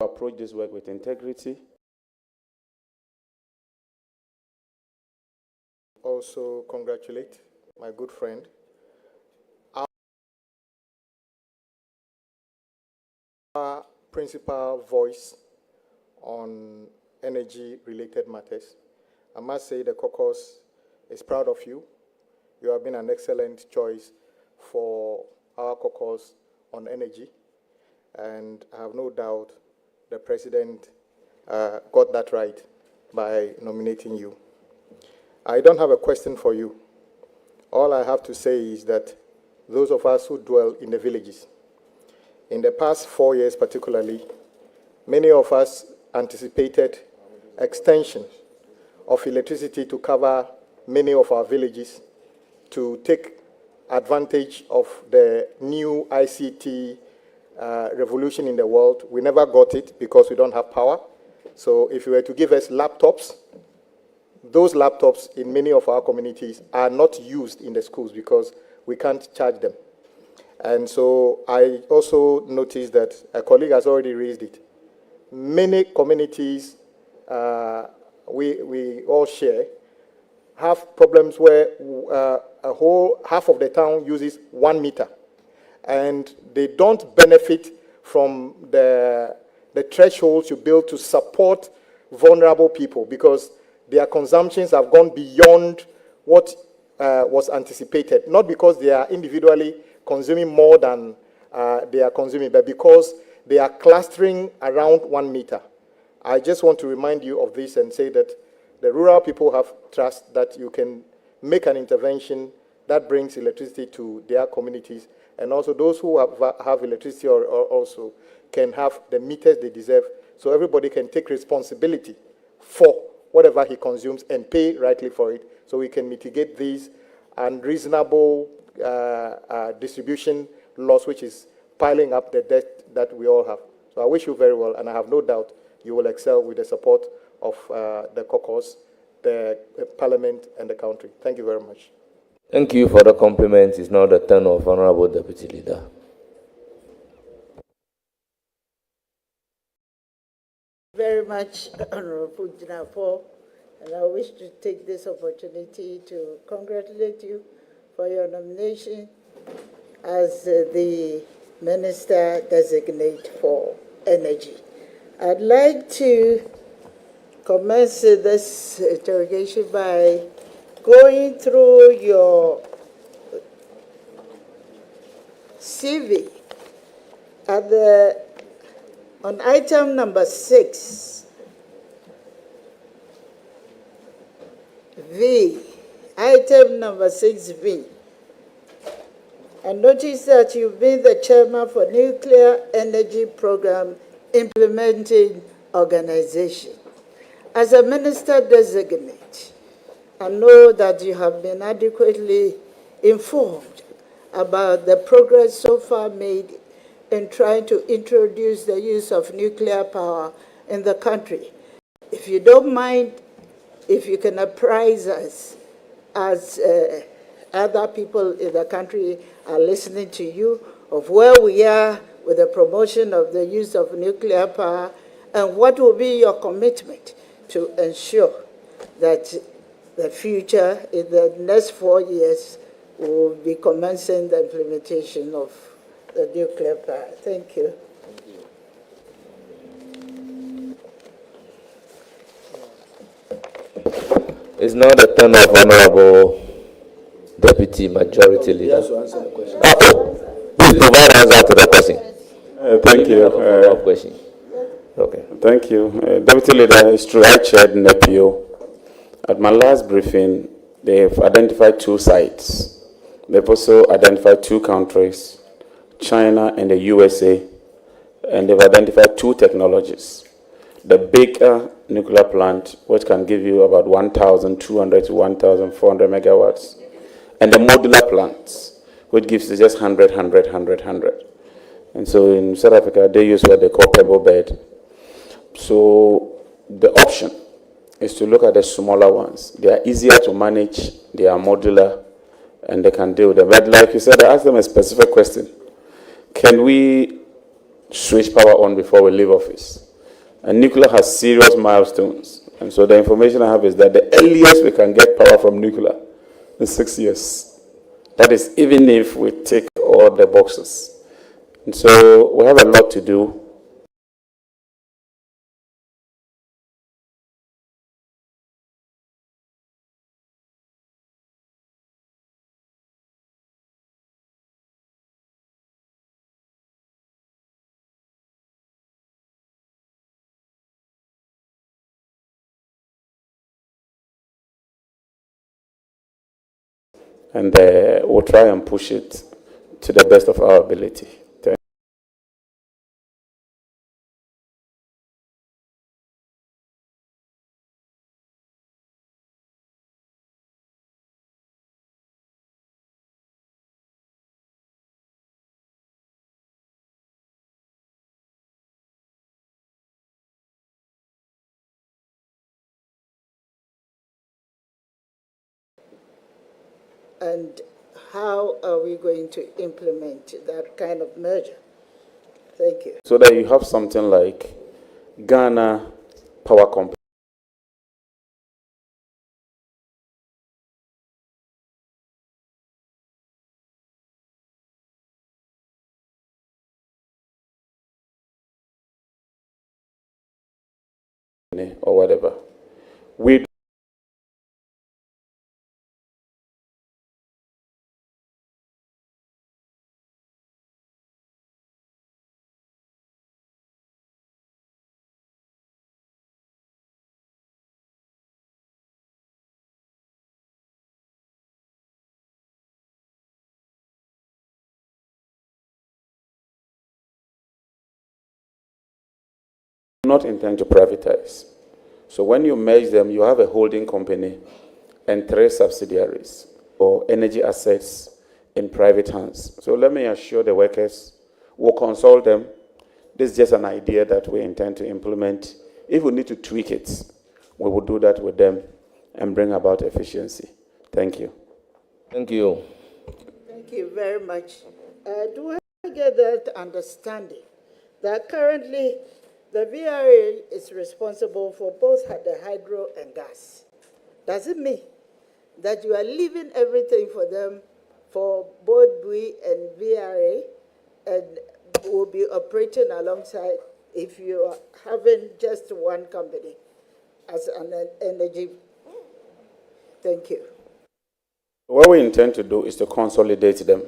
to approach this work with integrity. Also congratulate my good friend. Our principal voice on energy-related matters. I must say the caucus is proud of you. You have been an excellent choice for our caucus on energy, and I have no doubt the president got that right by nominating you. I don't have a question for you. All I have to say is that those of us who dwell in the villages, in the past 4 years particularly, many of us anticipated extension of electricity to cover many of our villages, to take advantage of the new ICT revolution in the world. We never got it because we don't have power. So if you were to give us laptops, those laptops in many of our communities are not used in the schools because we can't charge them. And so I also noticed that a colleague has already raised it. Many communities we all share have problems where a whole half of the town uses 1 meter, and they don't benefit from the thresholds you build to support vulnerable people because their consumptions have gone beyond what was anticipated, not because they are individually consuming more than they are consuming, but because they are clustering around 1 meter. I just want to remind you of this and say that the rural people have trust that you can make an intervention that brings electricity to their communities, and also those who have electricity or also can have the meters they deserve, so everybody can take responsibility for whatever he consumes and pay rightly for it, so we can mitigate these unreasonable distribution loss, which is piling up the debt that we all have. So I wish you very well, and I have no doubt you will excel with the support of the caucus, the parliament, and the country. Thank you very much. Thank you for the compliment. It's now the turn of Honorable Deputy Leader. Very much, Honorable Jinapo, and I wish to take this opportunity to congratulate you for your nomination as the Minister Designate for Energy. I'd like to commence this interrogation by going through your CV on item number 6, V, item number 6V. I notice that you've been the chairman for Nuclear Energy Program Implementing Organization. As a minister designate, I know that you have been adequately informed about the progress so far made in trying to introduce the use of nuclear power in the country. If you don't mind, if you can apprise us as other people in the country are listening to you of where we are with the promotion of the use of nuclear power and what will be your commitment to ensure that the future in the next 4 years we'll be commencing the implementation of the nuclear power. Thank you. It's now the turn of Honorable Deputy Majority Leader. Yes, to answer the question. Please provide answer to the question. Thank you. Have a follow-up question. Okay. Thank you. Deputy Leader, it's true, I chaired NEPIO. At my last briefing, they've identified 2 sites. They've also identified 2 countries, China and the USA, and they've identified 2 technologies. The bigger nuclear plant, which can give you about 1,200 to 1,400 megawatts, and the modular plants, which gives you just 100, 100, 100, 100. And so in South Africa, they use what they call pebble bed. So the option is to look at the smaller ones. They are easier to manage, they are modular, and they can deal with them. But like you said, I asked them a specific question. Can we switch power on before we leave office? And nuclear has serious milestones. And so the information I have is that the earliest we can get power from nuclear is 6 years. That is even if we tick all the boxes. And so we have a lot to do. And we'll try and push it to the best of our ability. And how are we going to implement that kind of merger? Thank you. So that you have something like Ghana Power Company. Or whatever. We do not intend to privatize. So when you merge them, you have a holding company and 3 subsidiaries or energy assets in private hands. So let me assure the workers, we'll consult them. This is just an idea that we intend to implement. If we need to tweak it, we will do that with them and bring about efficiency. Thank you. Thank you. Thank you very much. Do I get that understanding that currently the VRA is responsible for both the hydro and gas? Does it mean that you are leaving everything for them for both BUI and VRA and will be operating alongside if you are having just one company as an energy? Thank you. What we intend to do is to consolidate them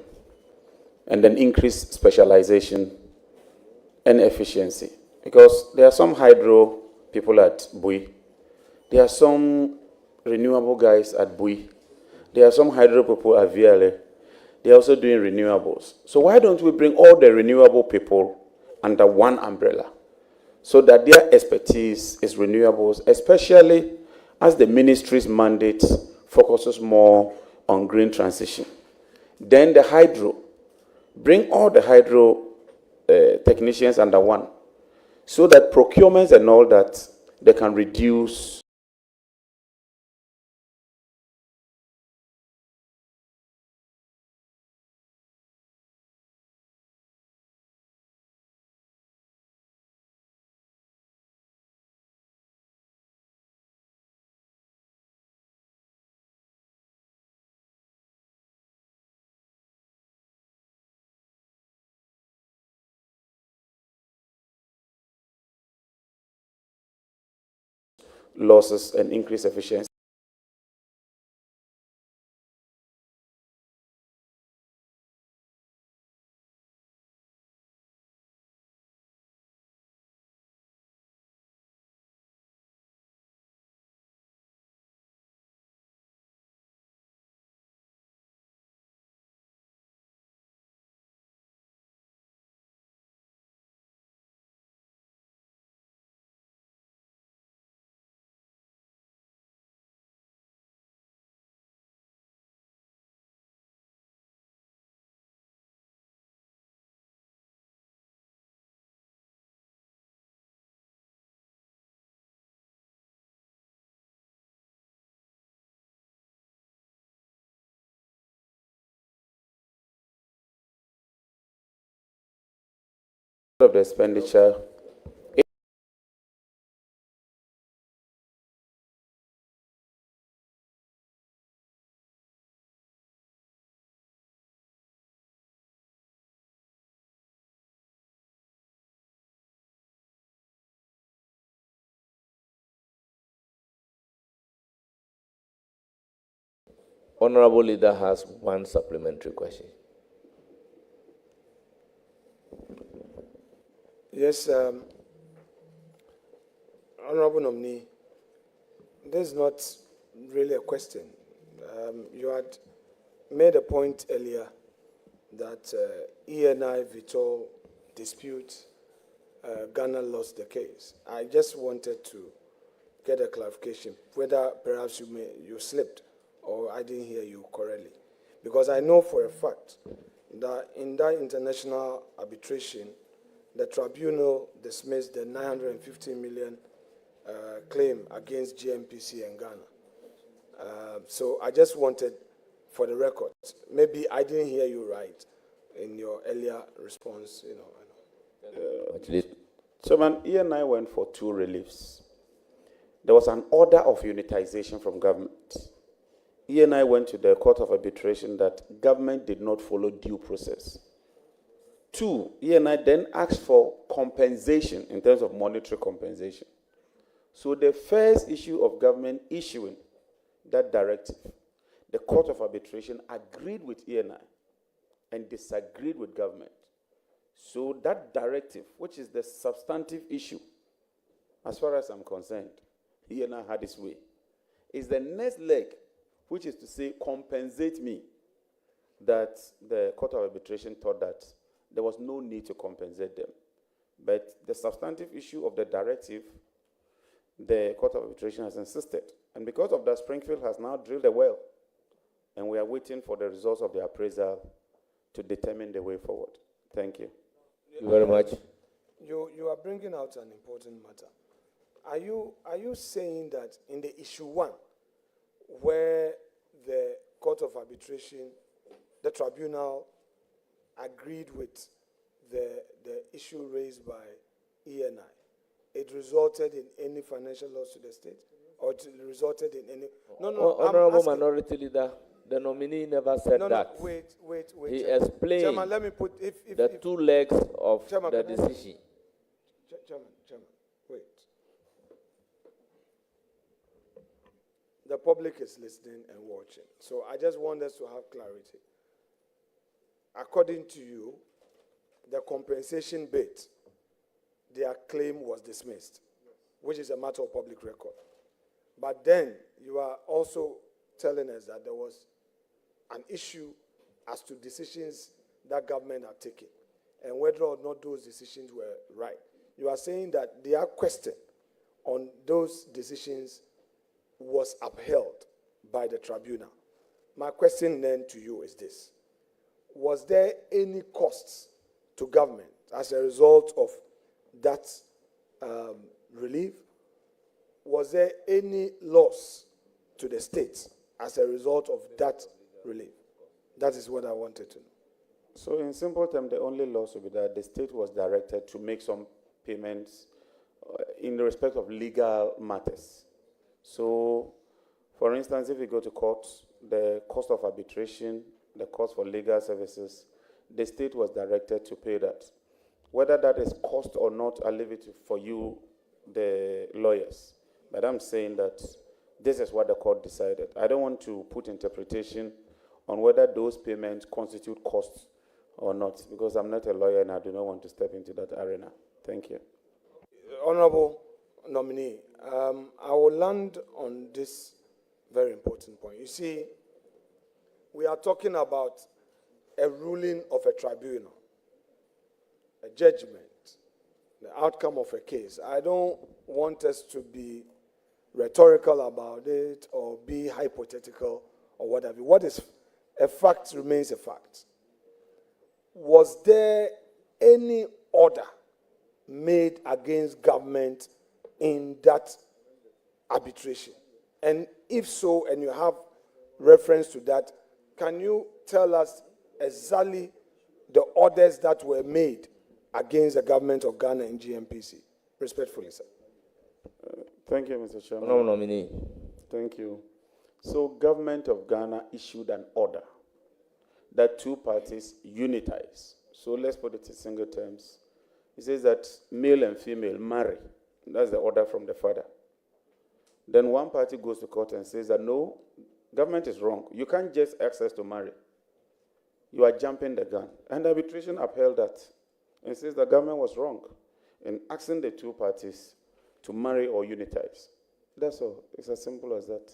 and then increase specialization and efficiency. Because there are some hydro people at BUI, there are some renewable guys at BUI, there are some hydro people at VLA, they are also doing renewables. So why don't we bring all the renewable people under one umbrella so that their expertise is renewables, especially as the ministry's mandate focuses more on green transition. Then the hydro, bring all the hydro technicians under one, so that procurements and all that, they can reduce losses and increase efficiency. Of the expenditure. Honorable Leader has one supplementary question. Yes, Honorable Nominee, this is not really a question. You had made a point earlier that ENI Vitol dispute, Ghana lost the case. I just wanted to get a clarification whether perhaps you slipped or I didn't hear you correctly. Because I know for a fact that in that international arbitration, the tribunal dismissed the 950 million claim against GMPC and Ghana. So I just wanted, for the record, maybe I didn't hear you right in your earlier response. Chairman, ENI went for 2 reliefs. There was an order of unitization from government. ENI went to the Court of Arbitration that government did not follow due process. 2, ENI then asked for compensation in terms of monetary compensation. So the first issue of government issuing that directive, the Court of Arbitration agreed with ENI and disagreed with government. So that directive, which is the substantive issue, as far as I'm concerned, ENI had its way, is the next leg, which is to say compensate me, that the Court of Arbitration thought that there was no need to compensate them. But the substantive issue of the directive, the Court of Arbitration has insisted. And because of that, Springfield has now drilled a well, and we are waiting for the results of the appraisal to determine the way forward. Thank you. Thank you very much. You are bringing out an important matter. Are you saying that in the issue 1, where the Court of Arbitration, the tribunal agreed with the issue raised by ENI, it resulted in any financial loss to the state? Or it resulted in any... No, Honorable Minority Leader, the nominee never said that. No, wait. He Chairman. explained Chairman, let me put... the 2 legs of Chairman, the decision. Chairman, wait. The public is listening and watching. So I just want us to have clarity. According to you, the compensation bit, their claim was dismissed, which is a matter of public record. But then you are also telling us that there was an issue as to decisions that government had taken and whether or not those decisions were right. You are saying that their question on those decisions was upheld by the tribunal. My question then to you is this. Was there any costs to government as a result of that relief? Was there any loss to the state as a result of that relief? That is what I wanted to know. So in simple terms, the only loss will be that the state was directed to make some payments in respect of legal matters. So, for instance, if you go to court, the cost of arbitration, the cost for legal services, the state was directed to pay that. Whether that is cost or not, I'll leave it for you, the lawyers. But I'm saying that this is what the court decided. I don't want to put interpretation on whether those payments constitute costs or not, because I'm not a lawyer and I do not want to step into that arena. Thank you. Honorable nominee, I will land on this very important point. You see, we are talking about a ruling of a tribunal, a judgment, the outcome of a case. I don't want us to be rhetorical about it or be hypothetical or whatever. What is a fact remains a fact. Was there any order made against government in that arbitration? And if so, and you have reference to that, can you tell us exactly the orders that were made against the government of Ghana in GMPC? Respectfully, sir. Thank you, Mr. Chairman. Honorable nominee. Thank you. So, government of Ghana issued an order that two parties unitize. So let's put it in single terms. It says that male and female marry. That's the order from the father. Then one party goes to court and says that no, government is wrong. You can't just ask us to marry. You are jumping the gun. And arbitration upheld that and says the government was wrong in asking the two parties to marry or unitize. That's all. It's as simple as that.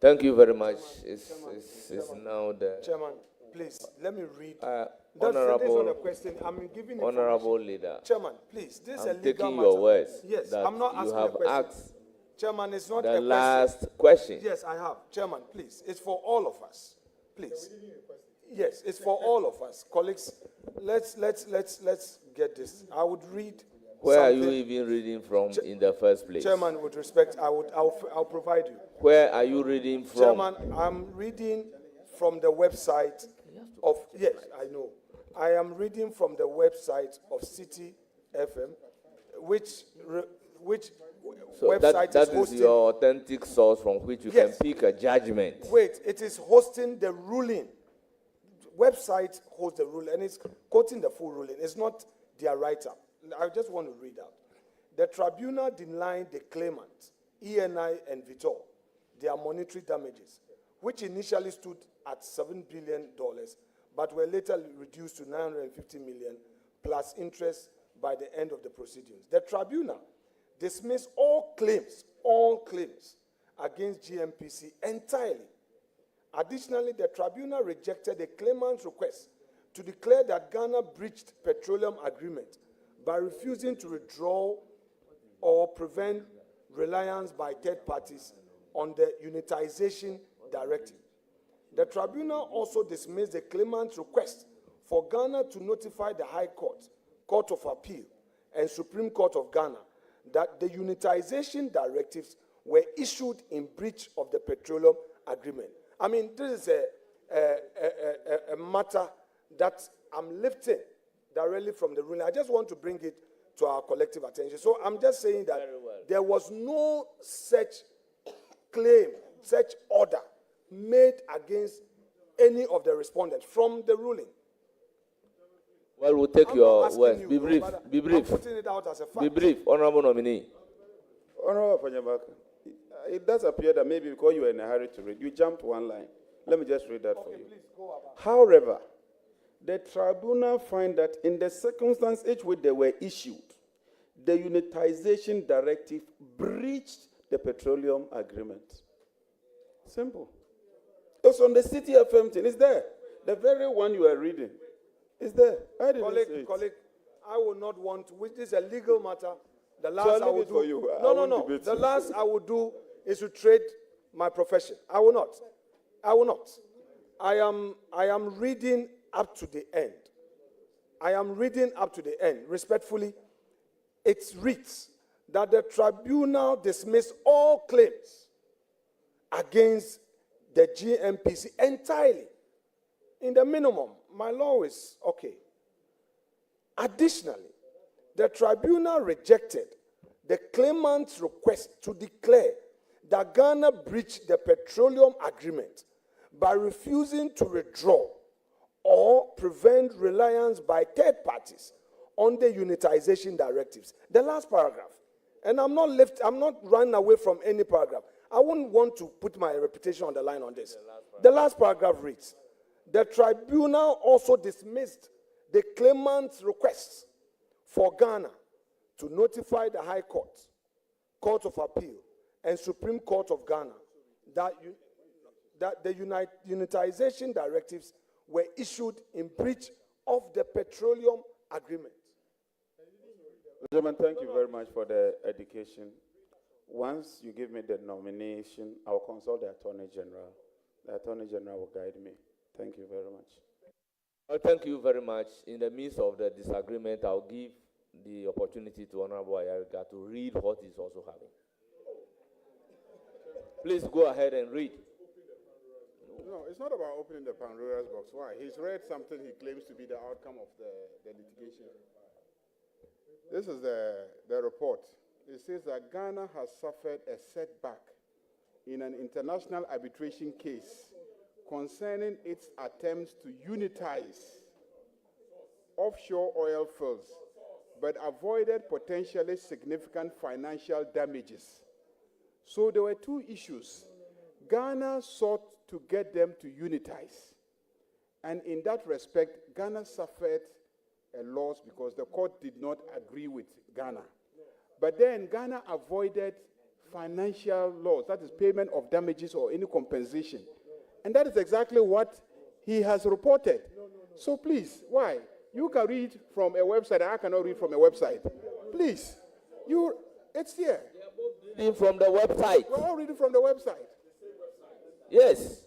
Thank you very much. It's now the... Chairman, please, let me read. Honorable, question. I'm giving Honorable Leader. Chairman, please, this is a I'm legal taking matter. your words. Yes, that I'm not asking you have a question. asked Chairman, it's not the a question. last question. Yes, I have. Chairman, please, it's for all of us. Please. Yes, it's for all of us. Colleagues, let's get this. I would read. Where are you even reading from in the first place? Chairman, with respect, I'll provide you. Where are you reading from? Chairman, I'm reading from the website of, yes, I know. I am reading from the website of City FM, which so website that is hosting. Is your authentic source from which you can pick a judgment. Wait, it is hosting the ruling. Website hosts the ruling, and it's quoting the full ruling. It's not their write-up. I just want to read out. The tribunal denied the claimant, ENI and Vitor, their monetary damages, which initially stood at $7 billion, but were later reduced to $950 million plus interest by the end of the proceedings. The tribunal dismissed all claims against GMPC entirely. Additionally, the tribunal rejected the claimant's request to declare that Ghana breached petroleum agreement by refusing to withdraw or prevent reliance by third parties on the unitization directive. The tribunal also dismissed the claimant's request for Ghana to notify the High Court, Court of Appeal, and Supreme Court of Ghana that the unitization directives were issued in breach of the petroleum agreement. I mean, this is a matter that I'm lifting directly from the ruling. I just want to bring it to our collective attention. So I'm just saying that there was no such claim, such order made against any of the respondents from the ruling. Well, we'll take your words. Be brief. Be brief. I'm putting it out as a fact. Be brief, Honorable Nominee. Honorable Fanyabaka, it does appear that maybe because you were in a hurry to read, you jumped one line. Let me just read that for you. Please go about. However, the tribunal find that in the circumstance in which they were issued, the unitization directive breached the petroleum agreement. Simple. It's on the City FM thing. It's there. The very one you are reading. It's there. I didn't say it. Colleague, I will not want, which is a legal matter. The last So I I'll will leave it do. for you. No. The last I will do is to trade my profession. I will not. I will not. I am reading up to the end. I am reading up to the end. Respectfully, it reads that the tribunal dismissed all claims against the GMPC entirely. In the minimum, my law is okay. Additionally, the tribunal rejected the claimant's request to declare that Ghana breached the petroleum agreement by refusing to withdraw or prevent reliance by third parties on the unitization directives. The last paragraph, And I'm not running away from any paragraph. I wouldn't want to put my reputation on the line on this. The last paragraph reads, the tribunal also dismissed the claimant's request for Ghana to notify the High Court, Court of Appeal, and Supreme Court of Ghana that the unitization directives were issued in breach of the petroleum agreement. Gentlemen, thank you very much for the education. Once you give me the nomination, I'll consult the Attorney General. The Attorney General will guide me. Thank you very much. Well, thank you very much. In the midst of the disagreement, I'll give the opportunity to Honorable Ayariga to read what he's also having. Please go ahead and read. No, it's not about opening the Pandora's box. Why? He's read something he claims to be the outcome of the litigation. This is the report. It says that Ghana has suffered a setback in an international arbitration case concerning its attempts to unitize offshore oil fields, but avoided potentially significant financial damages. So there were two issues. Ghana sought to get them to unitize. And in that respect, Ghana suffered a loss because the court did not agree with Ghana. But then Ghana avoided financial loss, that is payment of damages or any compensation. And that is exactly what he has reported. So please, why? You can read from a website, I cannot read from a website. Please, it's here. Reading from the website. We're all reading from the website. Yes.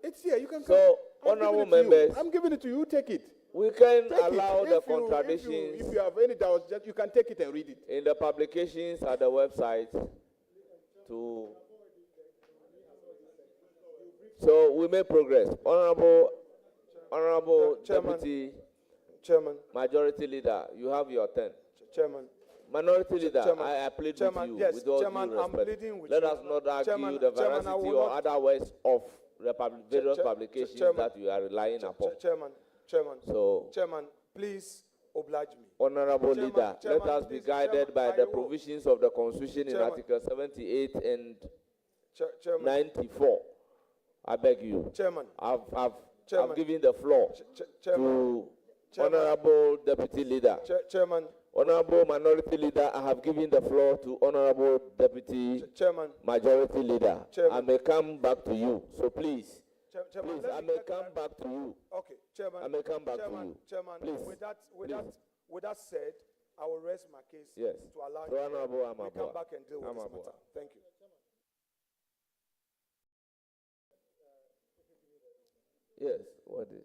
It's here. You can So, honorable members, I'm giving it to you. Take it. we can Take allow it. the If you- contradictions If you have any doubts, you can take it and read it. in the publications at the website to. So we make progress. Honorable Chairman. Deputy Majority Leader, you have your turn. Chairman. Minority Leader, Chairman. I plead Chairman, with you yes, with all Chairman, due I'm respect. pleading with Let you. us not argue Chairman, the Chairman, I veracity will or not- other words of the various Chair- publications Chairman. that you are relying upon. Chairman. So, Chairman, please oblige me. Honorable Chairman, Leader, Chairman, let us be please, guided Chairman, by I the will. provisions of the Constitution in Chairman. Article 78 and Chairman. 94. I beg you. Chairman. I've Chairman. given the floor Chairman. to Honorable Deputy Leader. Chairman. Honorable Minority Leader, I have given the floor to Honorable Deputy Chairman. Majority Leader. Chairman. I may come back to you. So please, Chairman, please, I may come back to you. Okay, Chairman. I may come back to Chairman, you. Chairman, Please. with that said, I will rest my case Yes. to allow So, you Honorable we Amabua. come back and deal with this Amabua. matter. Thank you. Yes, what is?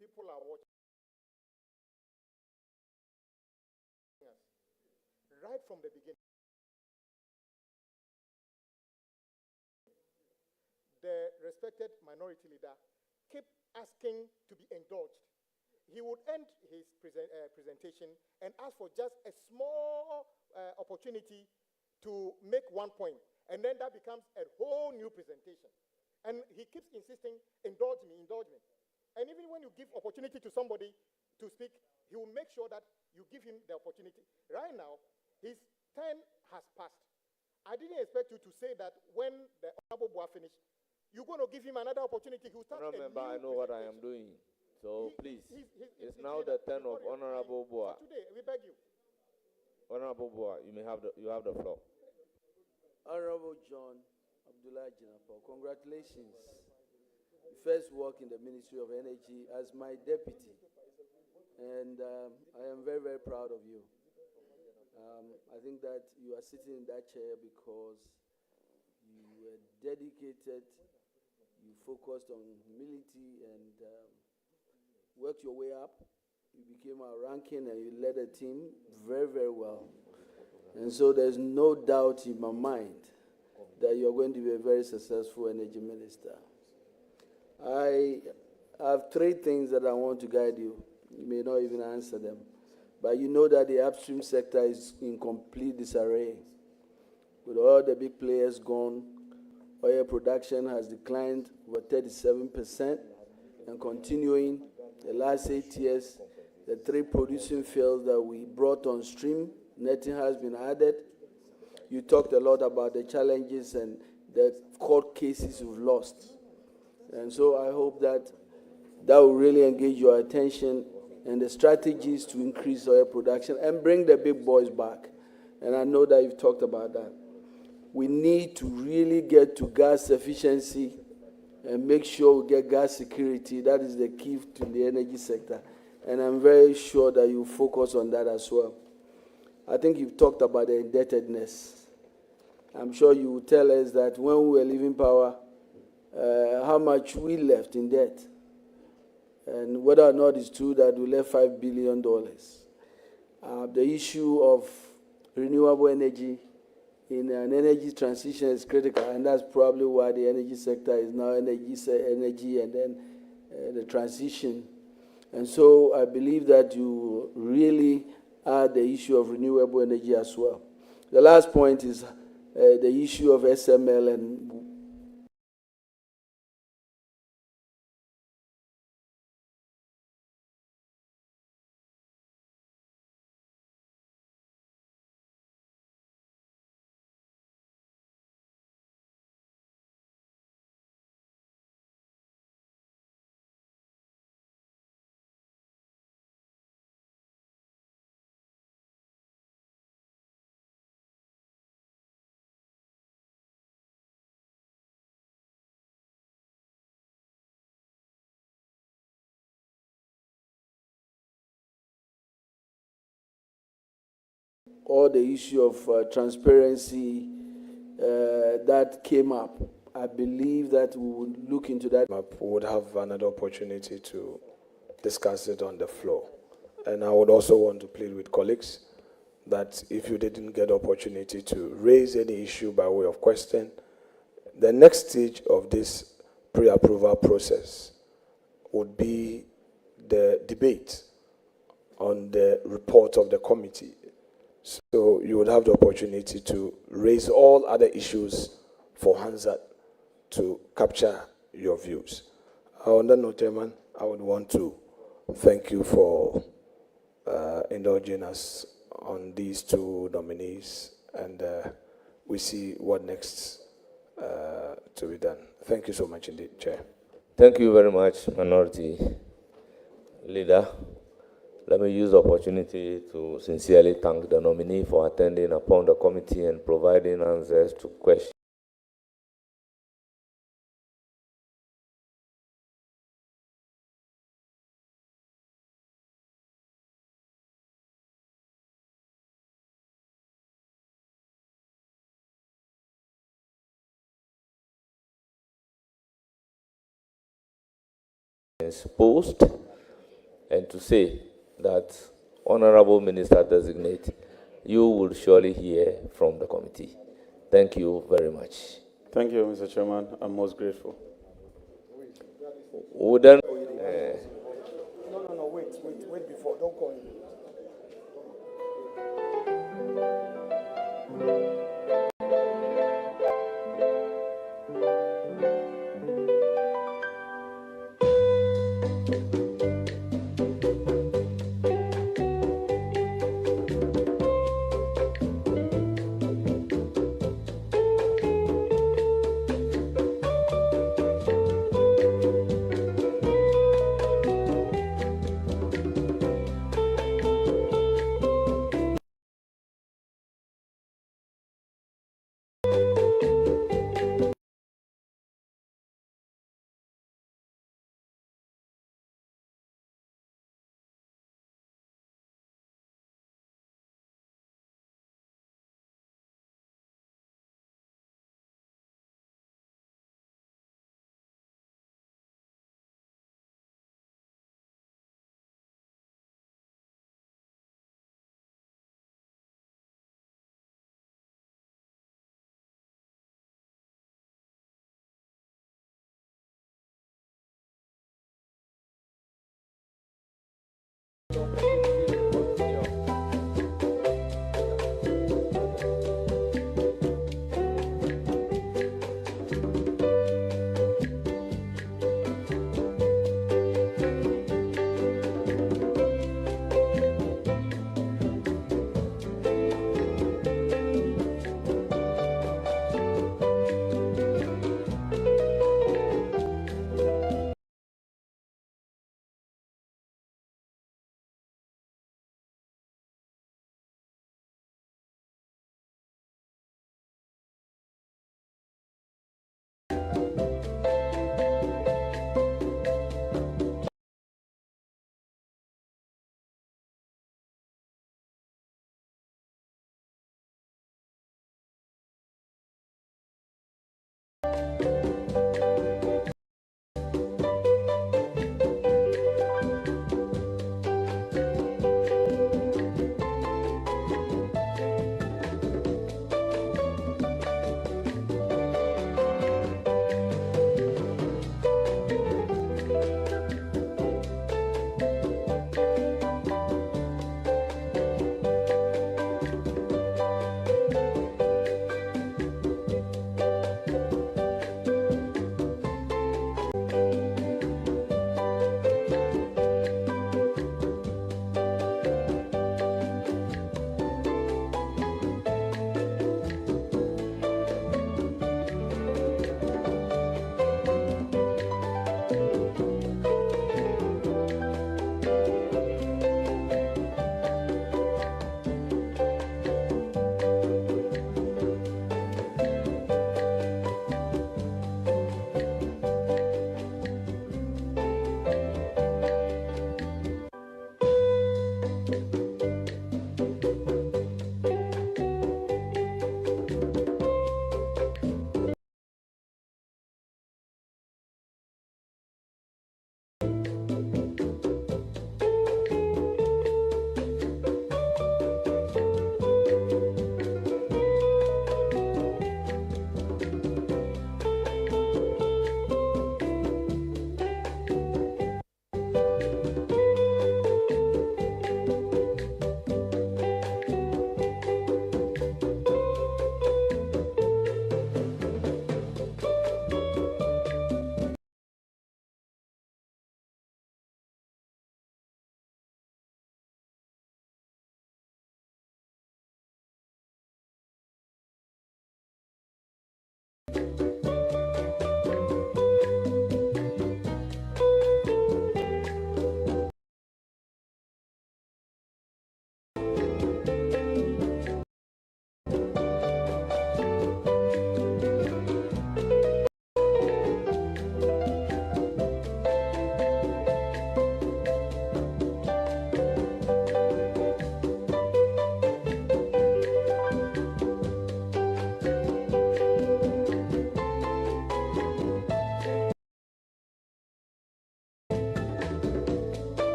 People are watching us right from the beginning. The respected minority leader kept asking to be indulged. He would end his presentation and ask for just a small opportunity to make one point, and then that becomes a whole new presentation. And he keeps insisting, indulge me, indulge me. And even when you give opportunity to somebody to speak, he will make sure that you give him the opportunity. Right now, his time has passed. I didn't expect you to say that when the Honorable Boa finished, you're going to give him another opportunity. He'll start Honorable a Member, I new know what I am presentation. doing. So please, He's it's now the turn of Honorable Boa. Today, we beg you. Honorable Boa, you have the floor. Honorable John Abdullah Jinapo, congratulations. You first work in the Ministry of Energy as my deputy, and I am very, very proud of you. I think that you are sitting in that chair because you were dedicated, you focused on humility, and worked your way up. You became our ranking and you led a team very, very well. And so there's no doubt in my mind that you're going to be a very successful energy minister. I have three things that I want to guide you. You may not even answer them. But you know that the upstream sector is in complete disarray. With all the big players gone, oil production has declined over 37% and continuing. The last 8 years, the 3 producing fields that we brought on stream. Netting has been added. You talked a lot about the challenges and the court cases you've lost. And so I hope that will really engage your attention and the strategies to increase oil production and bring the big boys back. And I know that you've talked about that. We need to really get to gas efficiency and make sure we get gas security. That is the key to the energy sector. And I'm very sure that you focus on that as well. I think you've talked about the indebtedness. I'm sure you will tell us that when we were leaving power, how much we left in debt, and whether or not it's true that we left $5 billion. The issue of renewable energy in an energy transition is critical, and that's probably why the energy sector is now energy and then the transition. And so I believe that you really add the issue of renewable energy as well. The last point is the issue of SML and all the issue of transparency that came up. I believe that we will look into that. We would have another opportunity to discuss it on the floor. And I would also want to plead with colleagues that if you didn't get the opportunity to raise any issue by way of question, the next stage of this pre-approval process would be the debate on the report of the committee. So you would have the opportunity to raise all other issues for Hansard to capture your views. On that note, Chairman, I would want to thank you for indulging us on these 2 nominees, and we see what next to be done. Thank you so much indeed, Chair. Thank you very much, Minority Leader. Let me use the opportunity to sincerely thank the nominee for attending upon the committee and providing answers to questions posed, and to say that, Honorable Minister Designate, you will surely hear from the committee. Thank you very much. Thank you, Mr. Chairman. I'm most grateful. Wooden, No, wait before, don't call him. Thank you.